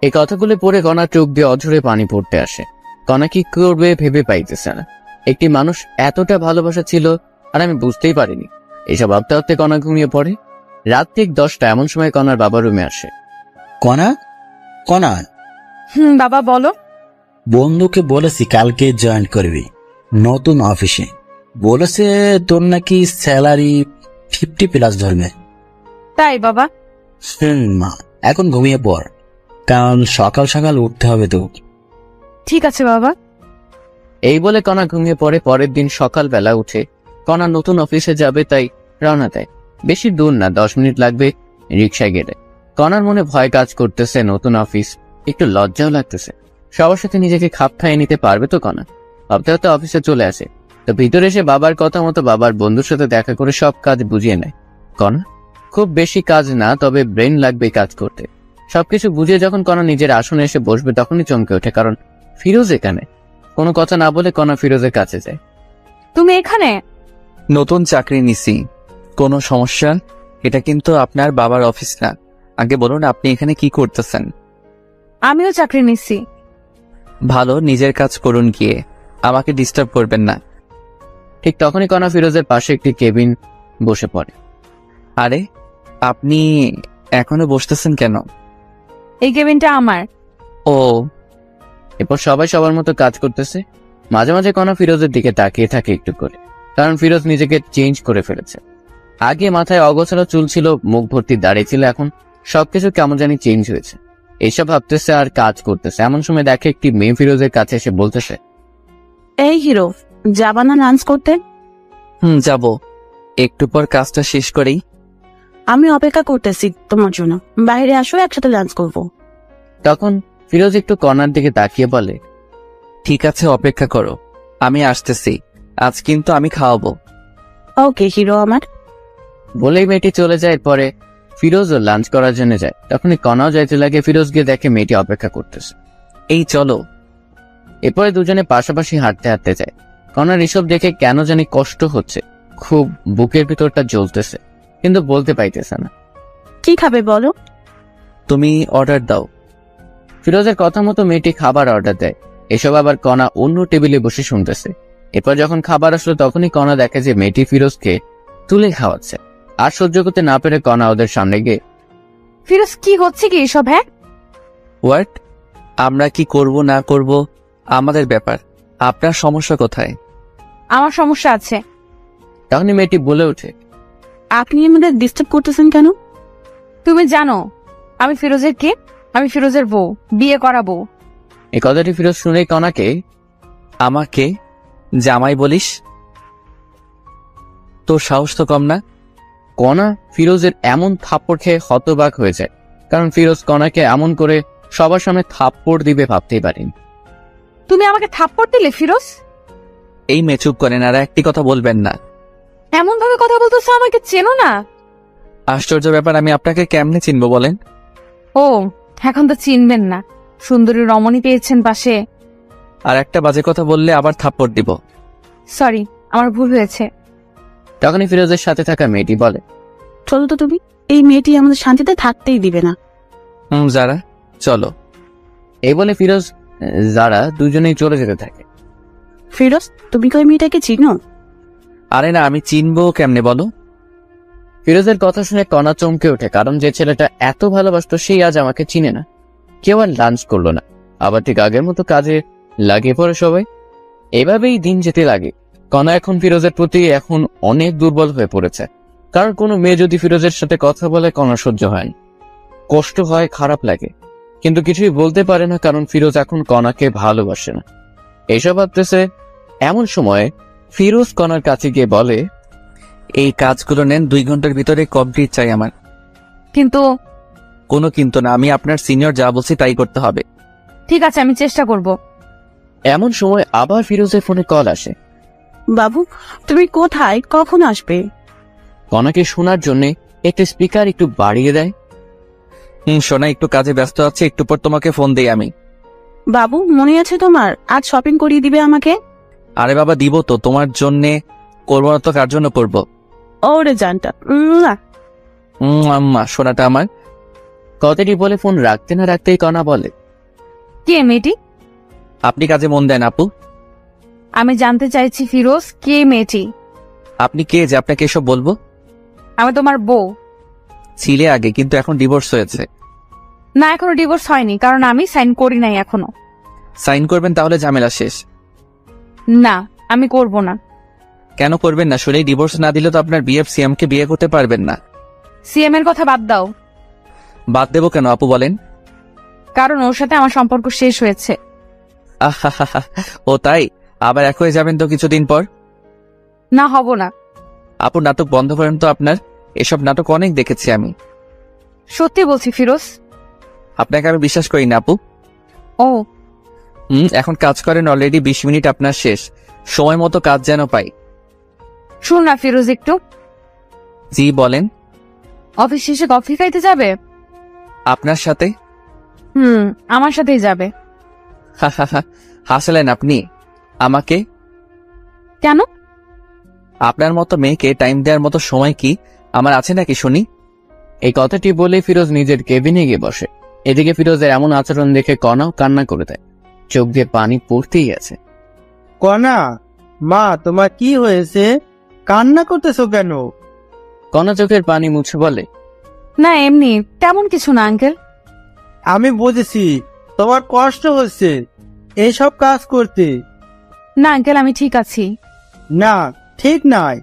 এই কথাগুলো পড়ে কণা চোখ দিয়ে অঝরে পানি পড়তে আসে। কণা কি করবে ভেবে পাইতেছে না। একটি মানুষ এতটা ভালোবাসা ছিল আর আমি বুঝতেই পারিনি। এইসব ভাবতে ভাবতে কণা ঘুমিয়ে পড়ে। রাত ঠিক 10টা এমন সময় কণার বাবা রুমে আসে। কণা, কণা, বাবা বলো। বন্ধুকে বলেছি কালকে জয়েন করবি নতুন অফিসে। বলেছে তোর নাকি স্যালারি 50+ ধরবে। তাই বাবা? মা, এখন ঘুমিয়ে পড়, কারণ সকাল সকাল উঠতে হবে তো। ঠিক আছে বাবা। এই বলে কণা ঘুমিয়ে পড়ে। পরের দিন সকালবেলা উঠে কণা নতুন অফিসে যাবে, তাই রওনা দেয়। বেশি দূর না, 10 মিনিট লাগবে রিক্সায় গেলে। কণার মনে ভয় কাজ করতেছে, নতুন অফিস, একটু লজ্জাও লাগতেছে। সবার সাথে নিজেকে খাপ খাইয়ে নিতে পারবে তো কণা? ভাবতে ভাবতে অফিসে চলে আসে। তো ভিতরে এসে বাবার কথা মতো বাবার বন্ধুর সাথে দেখা করে সব কাজ বুঝিয়ে নেয় কণা। খুব বেশি কাজ না, তবে ব্রেন লাগবে কাজ করতে। সবকিছু বুঝিয়ে যখন কণা নিজের আসনে এসে বসবে তখনই চমকে ওঠে, কারণ ফিরোজ এখানে। কোনো কথা না বলে কণা ফিরোজের কাছে যায়। তুমি এখানে? নতুন চাকরি নিছি। কোনো সমস্যা? এটা কিন্তু আপনার বাবার অফিস না। আগে বলুন আপনি এখানে কি করতেছেন? আমিও চাকরি নিচ্ছি। ভালো, নিজের কাজ করুন গিয়ে, আমাকে ডিস্টার্ব করবেন না। ঠিক তখনই কণা ফিরোজের পাশে একটি কেবিন বসে পড়ে। আরে আপনি এখনো বসতেছেন কেন? এই কেবিনটা আমার। ও, এরপর সবাই সবার মতো কাজ করতেছে। মাঝে মাঝে কণা ফিরোজের দিকে তাকিয়ে থাকে একটু করে, কারণ ফিরোজ নিজেকে চেঞ্জ করে ফেলেছে। আগে মাথায় অগোছালো চুল ছিল, মুখ ভর্তি দাড়ি ছিল, এখন সবকিছু কেমন জানি চেঞ্জ হয়েছে। এইসব ভাবতেছে আর কাজ করতেছে। এমন সময় দেখে একটি মেয়ে ফিরোজের কাছে এসে বলতেছে, এই হিরো, যাবা না লাঞ্চ করতে? যাব, একটু পর কাজটা শেষ করেই। আমি অপেক্ষা করতেছি তোমার জন্য, বাইরে আসো, একসাথে লাঞ্চ করব। তখন ফিরোজ একটু কণার দিকে তাকিয়ে বলে, ঠিক আছে, অপেক্ষা করো, আমি আসতেছি। আজ কিন্তু আমি খাওয়াবো। ওকে হিরো আমার। বলেই মেয়েটি চলে যায়। পরে ফিরোজও লাঞ্চ করার জন্য যায়। তখনই কণাও যাইতে লাগে। ফিরোজ গিয়ে দেখে মেয়েটি অপেক্ষা করতেছে। এই চলো। এরপরে দুজনে পাশাপাশি হাঁটতে হাঁটতে যায়। কণার এসব দেখে কেন জানি কষ্ট হচ্ছে, খুব বুকের ভিতরটা জ্বলতেছে, কিন্তু বলতে পাইতেছে না। কি খাবে বলো? তুমি অর্ডার দাও। ফিরোজের কথা মতো মেয়েটি খাবার অর্ডার দেয়। এসব আবার কণা অন্য টেবিলে বসে শুনতেছে। এরপর যখন খাবার আসলো তখনই কণা দেখে যে মেয়েটি ফিরোজকে তুলে খাওয়াচ্ছে। আর সহ্য করতে না পেরে কণা ওদের সামনে গিয়ে, ফিরোজ কি হচ্ছে কি এসব? হ্যাঁ, হোয়াট? আমরা কি করব না করব আমাদের ব্যাপার, আপনার সমস্যা কোথায়? আমার সমস্যা আছে। তখনই মেয়েটি বলে ওঠে, আপনি আমাদের ডিস্টার্ব করতেছেন কেন? তুমি জানো আমি ফিরোজের কে? আমি ফিরোজের বউ, বিয়ে করা বউ। এই কথাটি ফিরোজ শুনেই কণাকে, আমাকে জামাই বলিস? তোর সাহস তো কম না। কণা ফিরোজের এমন থাপ্পড় খেয়ে হতবাক হয়ে যায়, কারণ ফিরোজ কণাকে এমন করে সবার সামনে থাপ্পড় দিবে ভাবতেই পারেনি। তুমি আমাকে থাপ্পড় দিলে ফিরোজ? এই মেয়ে চুপ করেন, আর একটি কথা বলবেন না। এমন ভাবে কথা বলতেছো, আমাকে চেনো না? আশ্চর্য ব্যাপার, আমি আপনাকে কেমনে চিনবো বলেন? ও, এখন তো চিনবেন না, সুন্দরী রমণী পেয়েছেন পাশে। আর একটা বাজে কথা বললে আবার থাপ্পড় দিব। সরি, আমার ভুল হয়েছে। তখনই ফিরোজের সাথে থাকা মেয়েটি বলে, চলো তো তুমি, এই মেয়েটি আমাদের শান্তিতে থাকতেই দিবে না। যারা, চলো। এই বলে ফিরোজ যারা দুজনেই চলে যেতে থাকে। ফিরোজ, তুমি কি ওই মেয়েটাকে চিনো? আরে না, আমি চিনবো কেমনে বলো? ফিরোজের কথা শুনে কণা চমকে ওঠে, কারণ যে ছেলেটা এত ভালোবাসতো সেই আজ আমাকে চিনে না। কেউ আর লাঞ্চ করলো না, আবার ঠিক আগের মতো কাজে লাগিয়ে পড়ে সবাই। এভাবেই দিন যেতে লাগে। কণা এখন ফিরোজের প্রতি এখন অনেক দুর্বল হয়ে পড়েছে, কারণ কোনো মেয়ে যদি ফিরোজের সাথে কথা বলে কণা সহ্য হয় না, কষ্ট হয়, খারাপ লাগে, কিন্তু কিছুই বলতে পারে না, কারণ ফিরোজ এখন কণাকে ভালোবাসে না। এইসব ভাবতেছে এমন সময় ফিরোজ কণার কাছে গিয়ে বলে, এই কাজগুলো নেন, 2 ঘন্টার ভিতরে কমপ্লিট চাই আমার। কিন্তু কোনো কিন্তু না, আমি আপনার সিনিয়র যা বলছি তাই করতে হবে। ঠিক আছে, আমি চেষ্টা করব। এমন সময় আবার ফিরোজের ফোনে কল আসে। বাবু, তুমি কোথায়, কখন আসবে? কণাকে শোনার জন্য একটা স্পিকার একটু বাড়িয়ে দেয়। সোনা, একটু কাজে ব্যস্ত আছে, একটু পর তোমাকে ফোন দেই আমি। বাবু, মনে আছে তোমার, আজ শপিং করিয়ে দিবে আমাকে? আরে বাবা, দিব তো, তোমার জন্যে করবো না তো কার জন্য করবো? ওরে জানটা। আম্মা সোনাটা আমার। কথাটি বলে ফোন রাখতে না রাখতেই কণা বলে, কে মেয়েটি? আপনি কাজে মন দেন আপু। আমি জানতে চাইছি ফিরোজ, কে মেয়েটি? আপনি কে যে আপনাকে এসব বলবো? আমি তোমার বউ। ছিলে আগে, কিন্তু এখন ডিভোর্স হয়েছে। না, এখনো ডিভোর্স হয়নি, কারণ আমি সাইন করি নাই এখনো। সাইন করবেন তাহলে ঝামেলা শেষ। না, আমি করব না। কেন করবেন না? শুনেই ডিভোর্স না দিলে তো আপনার বিএফ সিএমকে বিয়ে করতে পারবেন না। সিএম এর কথা বাদ দাও। বাদ দেবো কেন আপু বলেন? কারণ ওর সাথে আমার সম্পর্ক শেষ হয়েছে। আহা, ও তাই? আবার এক হয়ে যাবেন তো কিছুদিন পর। না, হব না। আপু নাটক বন্ধ করেন তো আপনার, এসব নাটক অনেক দেখেছি আমি। সত্যি বলছি ফিরোজ। আপনাকে আমি বিশ্বাস করি না আপু। ও, এখন কাজ করেন, অলরেডি 20 মিনিট আপনার শেষ, সময় মতো কাজ যেন পাই। শুন না ফিরোজ, একটু। জি বলেন। অফিস শেষে কফি খাইতে যাবে? আপনার সাথে? আমার সাথেই যাবে। হাসলেন আপনি আমাকে? কেন? আপনার মতো মেয়েকে টাইম দেওয়ার মতো সময় কি আমার আছে নাকি শুনি? এই কথাটি বলে ফিরোজ নিজের কেবিনে গিয়ে বসে। এদিকে ফিরোজের এমন আচরণ দেখে কণাও কান্না করে দেয়, চোখ দিয়ে পানি পড়তেই আছে। কণা, মা তোমার কি হয়েছে? কান্না করতেছো কেন? কণা চোখের পানি মুছে বলে, না, এমনি তেমন কিছু না আঙ্কেল। আমি বুঝেছি তোমার কষ্ট হচ্ছে এইসব কাজ করতে। না আঙ্কেল, আমি ঠিক আছি। না, ঠিক নয়।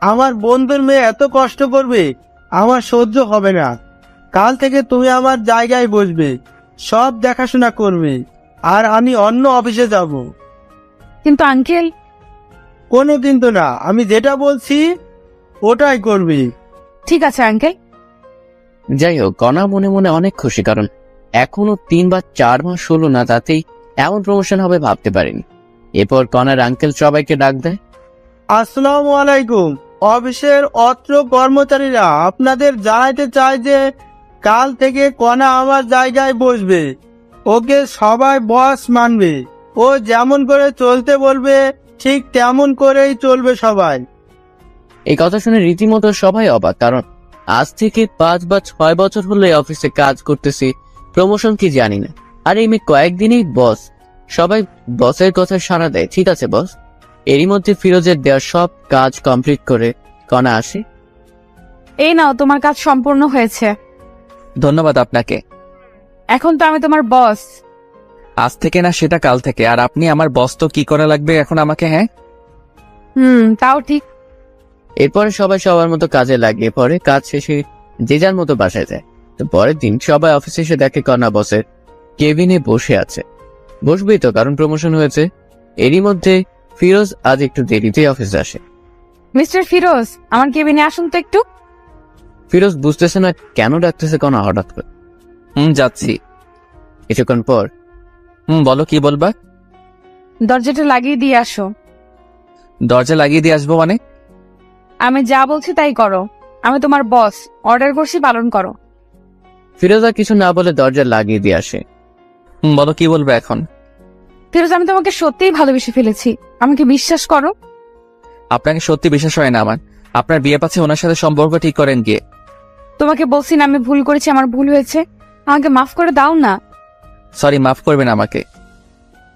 আমার বন্ধুর মেয়ে এত কষ্ট করবে আমার সহ্য হবে না। কাল থেকে তুমি আমার জায়গায় বসবে, সব দেখাশোনা করবে, আর আমি অন্য অফিসে যাব। কিন্তু আঙ্কেল। কোনো কিন্তু না, আমি যেটা বলছি ওটাই করবি। ঠিক আছে আঙ্কেল। যাই হোক, কণা মনে মনে অনেক খুশি, কারণ এখনো 3 বা 4 মাস হলো না, তাতেই এমন প্রমোশন হবে ভাবতে পারেনি। এরপর কণার আঙ্কেল সবাইকে ডাক দেয়। আসসালামু আলাইকুম। অফিসের অত্র কর্মচারীরা আপনাদের জানাইতে চায় যে কাল থেকে কণা আমার জায়গায় বসবে। ওকে সবাই বস মানবে, ও যেমন করে চলতে বলবে ঠিক তেমন করেই চলবে সবাই। এই কথা শুনে রীতিমতো সবাই অবাক, কারণ আজ থেকে 5 বা 6 বছর হলো এই অফিসে কাজ করতেছি, প্রমোশন কি জানি না, আর এই মেয়ে কয়েকদিনেই বস। সবাই বসের কথা সাড়া দেয়, ঠিক আছে বস। এরই মধ্যে ফিরোজের দেওয়া সব কাজ কমপ্লিট করে কণা আসে। এই নাও, তোমার কাজ সম্পূর্ণ হয়েছে। ধন্যবাদ আপনাকে। এখন তো আমি তোমার বস। আজ থেকে না, সেটা কাল থেকে। আর আপনি আমার বস তো কি করা লাগবে এখন আমাকে? হ্যাঁ, তাও ঠিক। এরপরে সবাই সবার মতো কাজে লাগিয়ে পড়ে। কাজ শেষে যে যার মতো বাসায় যায়। তো পরের দিন সবাই অফিসে এসে দেখে কণা বসের কেবিনে বসে আছে। বসবেই তো, কারণ প্রমোশন হয়েছে। এরই মধ্যে ফিরোজ আজ একটু দেরিতে অফিসে আসে। মিস্টার ফিরোজ, আমার কেবিনে আসুন তো একটু। ফিরোজ বুঝতেছে না কেন ডাকতেছে কণা হঠাৎ করে। যাচ্ছি। কিছুক্ষণ পর, বলো কি বলবা? দরজাটা লাগিয়ে দিয়ে আসো। দরজা লাগিয়ে দিয়ে আসবো মানে? আমি যা বলছি তাই করো। আমি তোমার বস, অর্ডার করছি, পালন করো। ফিরোজ আর কিছু না বলে দরজা লাগিয়ে দিয়ে আসে। বলো কি বলবে এখন? ফিরোজ, আমি তোমাকে সত্যিই ভালোবেসে ফেলেছি, আমাকে বিশ্বাস করো। আপনাকে সত্যি বিশ্বাস হয় না আমার। আপনার বিয়ে পাচ্ছে, ওনার সাথে সম্পর্ক ঠিক করেন গিয়ে। তোমাকে বলছি না আমি ভুল করেছি, আমার ভুল হয়েছে, আমাকে মাফ করে দাও না। সরি, মাফ করবেন আমাকে।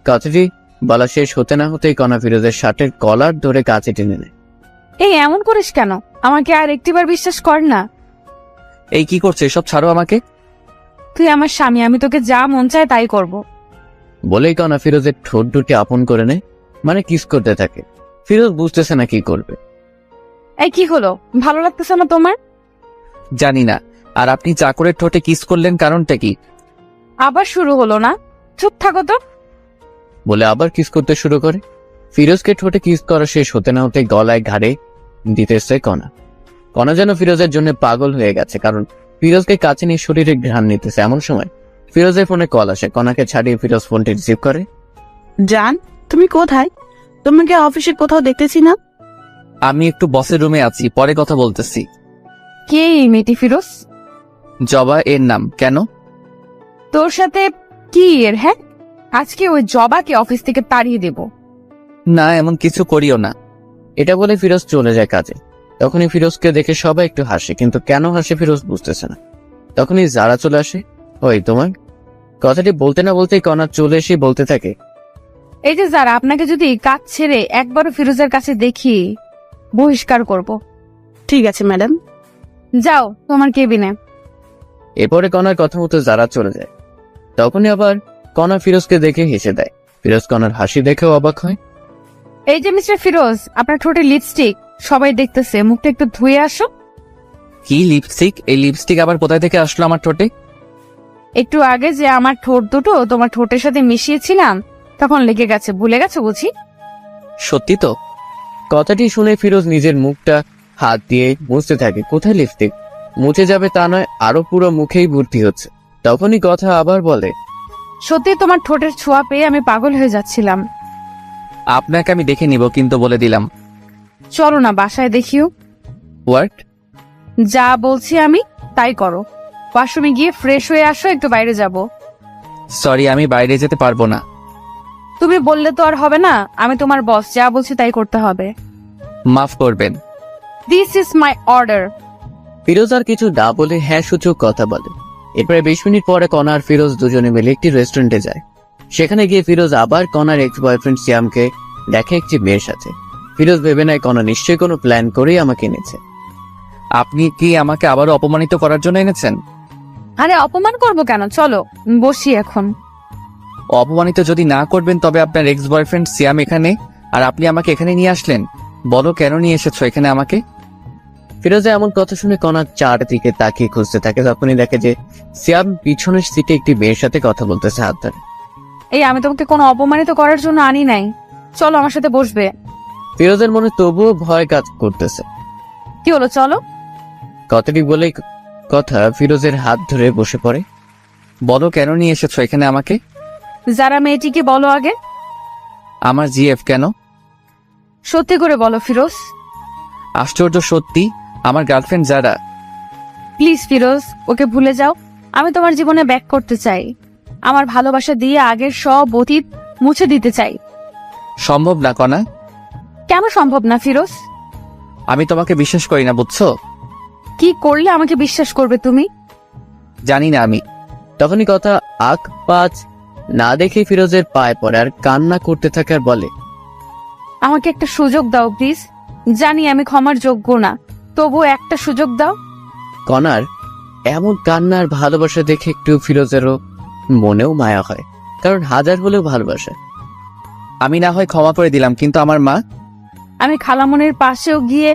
কথাটি বলা শেষ হতে না হতেই কণা ফিরোজের শার্টের কলার ধরে কাছে টেনে নেয়। এই এমন করিস কেন? আমাকে আর একটিবার বিশ্বাস কর না। এই কি করছে? এসব ছাড়ো আমাকে। তুই আমার স্বামী, আমি তোকে যা মন চায় তাই করব। বলেই কণা ফিরোজের ঠোঁট দুটি আপন করে নেয়, মানে কিস করতে থাকে। ফিরোজ বুঝতেছে না কি করবে। এই কি হলো, ভালো লাগতেছে না তোমার? জানি না। আর আপনি চাকরের ঠোঁটে কিস করলেন, কারণটা কি? আবার শুরু হলো না? চুপ থাকো তো। বলে আবার কিস করতে শুরু করে। ফিরোজকে ঠোঁটে কিস করা শেষ হতে না হতে গলায় ঘাড়ে দিতেছে কণা। কণা যেন ফিরোজের জন্য পাগল হয়ে গেছে, কারণ ফিরোজকে কাছে নিয়ে শরীরে ঘ্রাণ নিতেছে। এমন সময় ফিরোজের ফোনে কল আসে। কণাকে ছাড়িয়ে ফিরোজ ফোনটি রিসিভ করে। জান, তুমি কোথায়? তোমাকে অফিসে কোথাও দেখতেছি না। আমি একটু বসের রুমে আছি, পরে কথা বলতেছি। কে এই মেয়েটি ফিরোজ? জবা এর নাম। কেন? তোর সাথে কি এর? হ্যাঁ, আজকে ওই জবাকে অফিস থেকে তাড়িয়ে দেব। না, এমন কিছু করিও না। এটা বলে ফিরোজ চলে যায় কাজে। তখনই ফিরোজকে দেখে সবাই একটু হাসে, কিন্তু কেন হাসে ফিরোজ বুঝতেছে না। তখনই যারা চলে আসে। ওই তোমার কথাটি বলতে না বলতেই কণা চলে এসে বলতে থাকে, এই যে যারা, আপনাকে যদি কাজ ছেড়ে একবারও ফিরোজের কাছে দেখি বহিষ্কার করব। ঠিক আছে ম্যাডাম। যাও তোমার কেবিনে। এরপরে কণার কথা মতো যারা চলে যায়। তখনই আবার কণা ফিরোজকে দেখে হেসে দেয়। ফিরোজ কণার হাসি দেখেও অবাক হয়। এই যে মিস্টার ফিরোজ, আপনার ঠোঁটে লিপস্টিক, সবাই দেখতেছে, মুখটা একটু ধুয়ে আসো। কি লিপস্টিক? এই লিপস্টিক আবার কোথায় থেকে আসলো আমার ঠোঁটে? একটু আগে যে আমার ঠোঁট দুটো তোমার ঠোঁটের সাথে মিশিয়েছিলাম, তখন লেগে গেছে, ভুলে গেছো বুঝি? সত্যি তো? কথাটি শুনে ফিরোজ নিজের মুখটা হাত দিয়ে মুছতে থাকে। কোথায় লিপস্টিক? মুছে যাবে তা নয়, আরো পুরো মুখেই ভর্তি হচ্ছে। তখনই কথা আবার বলে, সত্যি তোমার ঠোঁটের ছোঁয়া পেয়ে আমি পাগল হয়ে যাচ্ছিলাম। আপনাকে আমি দেখে নিব, কিন্তু বলে দিলাম। চলো না বাসায় দেখিও। হোয়াট? যা বলছি আমি তাই করো। ওয়াশরুমে গিয়ে ফ্রেশ হয়ে আসো, একটু বাইরে যাব। সরি, আমি বাইরে যেতে পারবো না। তুমি বললে তো আর হবে না, আমি তোমার বস, যা বলছি তাই করতে হবে। মাফ করবেন। This is my order. Firoz আর কিছু না বলে হ্যাঁ সূচক কথা বলে। এরপরে 20 মিনিট পরে কণা আর ফিরোজ দুজনে মিলে একটি রেস্টুরেন্টে যায়। সেখানে গিয়ে ফিরোজ আবার কণার এক্স বয়ফ্রেন্ড সিয়ামকে দেখে একটি মেয়ের সাথে। ফিরোজ ভেবে নেয় কণা নিশ্চয়ই কোনো প্ল্যান করেই আমাকে এনেছে। আপনি কি আমাকে আবারও অপমানিত করার জন্য এনেছেন? আরে অপমান করবো কেন, চলো বসি এখন। অপমানিত যদি না করবেন তবে আপনার এক্স বয়ফ্রেন্ড সিয়াম এখানে, আর আপনি আমাকে এখানে নিয়ে আসলেন। বলো কেন নিয়ে এসেছো এখানে আমাকে? ফিরোজা এমন কথা শুনে কণা চারদিকে তাকিয়ে খুঁজতে থাকে। তখনই দেখে যে সিয়াম পিছনের সিটে একটি মেয়ের সাথে কথা বলতেছে হাত ধরে। এই আমি তোমাকে কোনো অপমানিত করার জন্য আনি নাই, চলো আমার সাথে বসবে। ফিরোজের মনে তবুও ভয় কাজ করতেছে। কি হলো, চলো। কথাটি বলেই কথা ফিরোজের হাত ধরে বসে পড়ে। বলো কেন নিয়ে এসেছো এখানে আমাকে? যারা মেয়েটিকে বলো আগে। আমার জিএফ কেন? সত্যি করে বলো ফিরোজ। আশ্চর্য, সত্যি আমার গার্লফ্রেন্ড যারা। প্লিজ ফিরোজ, ওকে ভুলে যাও। আমি তোমার জীবনে ব্যাক করতে চাই, আমার ভালোবাসা দিয়ে আগের সব অতীত মুছে দিতে চাই। সম্ভব না কণা। কেন সম্ভব না ফিরোজ? আমি তোমাকে বিশ্বাস করি না, বুঝছো? কি করলে আমাকে বিশ্বাস করবে তুমি? জানি না আমি। তখনই কথা আখ পাঁচ না দেখে ফিরোজের পায়ে পড়ে আর কান্না করতে থাকে আর বলে, আমাকে একটা সুযোগ দাও প্লিজ। জানি আমি ক্ষমার যোগ্য না, তবু একটা সুযোগ দাও। কণার এমন কান্নার ভালোবাসা দেখে একটু ফিরোজেরও মনেও মায়া হয়, কারণ হাজার হলেও ভালোবাসা। আমি না হয় ক্ষমা করে দিলাম, কিন্তু আমার মা। আমি খালামনের পাশেও গিয়ে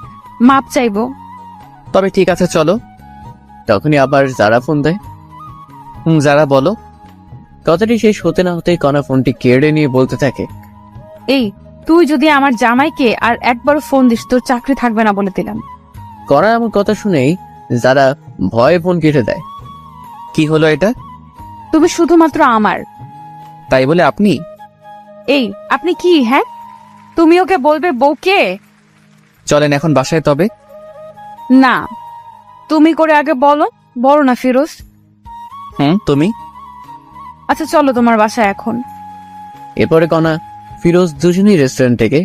মাপ চাইবো। তবে ঠিক আছে, চলো। তখনই আবার যারা ফোন দেয়। যারা বলো। কথাটি শেষ হতে না হতেই কণা ফোনটি কেড়ে নিয়ে বলতে থাকে, এই তুই যদি আমার জামাইকে আর একবার ফোন দিস, তোর চাকরি থাকবে না বলে দিলাম। কণা এমন কথা শুনেই যারা ভয়ে ফোন কেটে দেয়। কি হলো এটা? তুমি শুধুমাত্র আমার। তাই বলে আপনি? এই আপনি কি? হ্যাঁ, তুমি ওকে বলবে বউকে? চলেন এখন বাসায় তবে। না, তুমি করে আগে বলো। বলো না ফিরোজ। তুমি। আচ্ছা চলো তোমার বাসায় এখন। এরপরে কণা ফিরোজ দুজনেই রেস্টুরেন্ট থেকে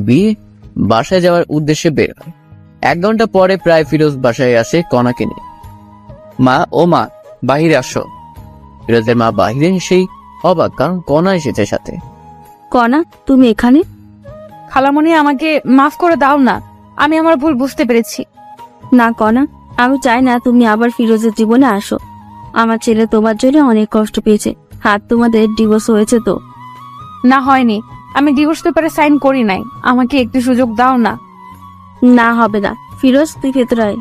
বিয়ে বাসায় যাওয়ার উদ্দেশ্যে বের হয়। 1 ঘন্টা পরে প্রায় ফিরোজ বাসায় আসে কণাকে নিয়ে। মা, ও মা, বাহিরে আসো। ফিরোজের মা বাহিরে এসেই অবাক, কারণ কণা এসেছে সাথে। কণা, তুমি এখানে? খালামণি, আমাকে মাফ করে দাও না, আমি আমার ভুল বুঝতে পেরেছি। না কণা, আমি চাই না তুমি আবার ফিরোজের জীবনে আসো। আমার ছেলে তোমার জন্য অনেক কষ্ট পেয়েছে। হাত তোমাদের ডিভোর্স হয়েছে তো? না হয়নি, আমি ডিভোর্স পেপারে সাইন করি নাই। আমাকে একটু সুযোগ দাও না। না হবে না। ফিরোজ, তুই ভেতরে আয়।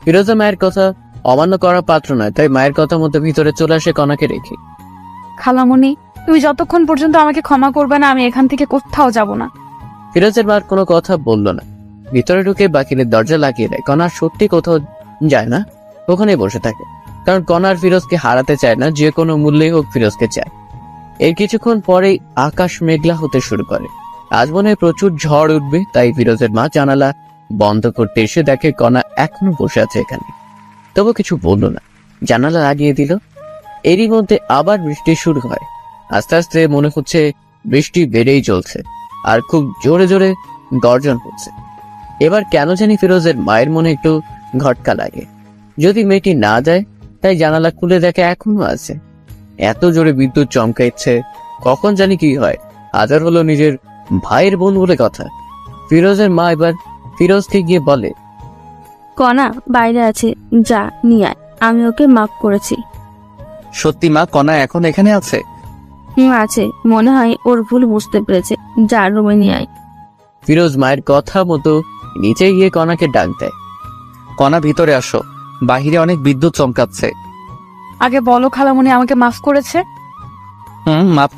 ফিরোজা মায়ের কথা অমান্য করার পাত্র নয়, তাই মায়ের কথা মতো ভিতরে চলে আসে কণাকে রেখে। খালামণি, তুমি যতক্ষণ পর্যন্ত আমাকে ক্ষমা করবে না আমি এখান থেকে কোথাও যাব না। ফিরোজের মা কোনো কথা বলল না। ভিতরে ঢুকে বাকিনের দরজা লাগিয়ে দেয়। কণা সত্যি কোথাও যায় না, ওখানে বসে থাকে। কারণ কণার ফিরোজকে হারাতে চায় না, যে কোনো মূল্যে হোক ফিরোজকে চায়। এর কিছুক্ষণ পরেই আকাশ মেঘলা হতে শুরু করে। আজ মনে হয় প্রচুর ঝড় উঠবে, তাই ফিরোজের মা জানালা বন্ধ করতে এসে দেখে কণা এখনো বসে আছে এখানে। তবু কিছু বলল না, জানালা লাগিয়ে দিল। এরই মধ্যে আবার বৃষ্টি শুরু হয়। আস্তে আস্তে মনে হচ্ছে বৃষ্টি বেড়েই চলছে, আর খুব জোরে জোরে গর্জন হচ্ছে। এবার কেন জানি ফিরোজের মায়ের মনে একটু ঘটকা লাগে। যদি মেয়েটি না যায়, তাই জানালা খুলে দেখে এখনো আছে। এত জোরে বিদ্যুৎ চমকাইছে, কখন জানি কি হয়। হাজার হলো নিজের ভাইয়ের বোন বলে কথা। ফিরোজের মা এবার ফিরোজকে গিয়ে বলে, কণা বাইরে আছে, যা নিয়ে আয়, আমি ওকে মাফ করেছি। সত্যি মা, কণা এখন এখানে আছে? আছে, মনে হয় ওর ভুল বুঝতে পেরেছে, যা রুমে নিয়ে আয়। ফিরোজ মায়ের কথা মতো নিচে গিয়ে কণাকে ডাক দেয়। কণা ভিতরে আসো, বাহিরে অনেক বিদ্যুৎ চমকাচ্ছে। আগে বলো খালামণি আমাকে মাফ করেছে? মাফ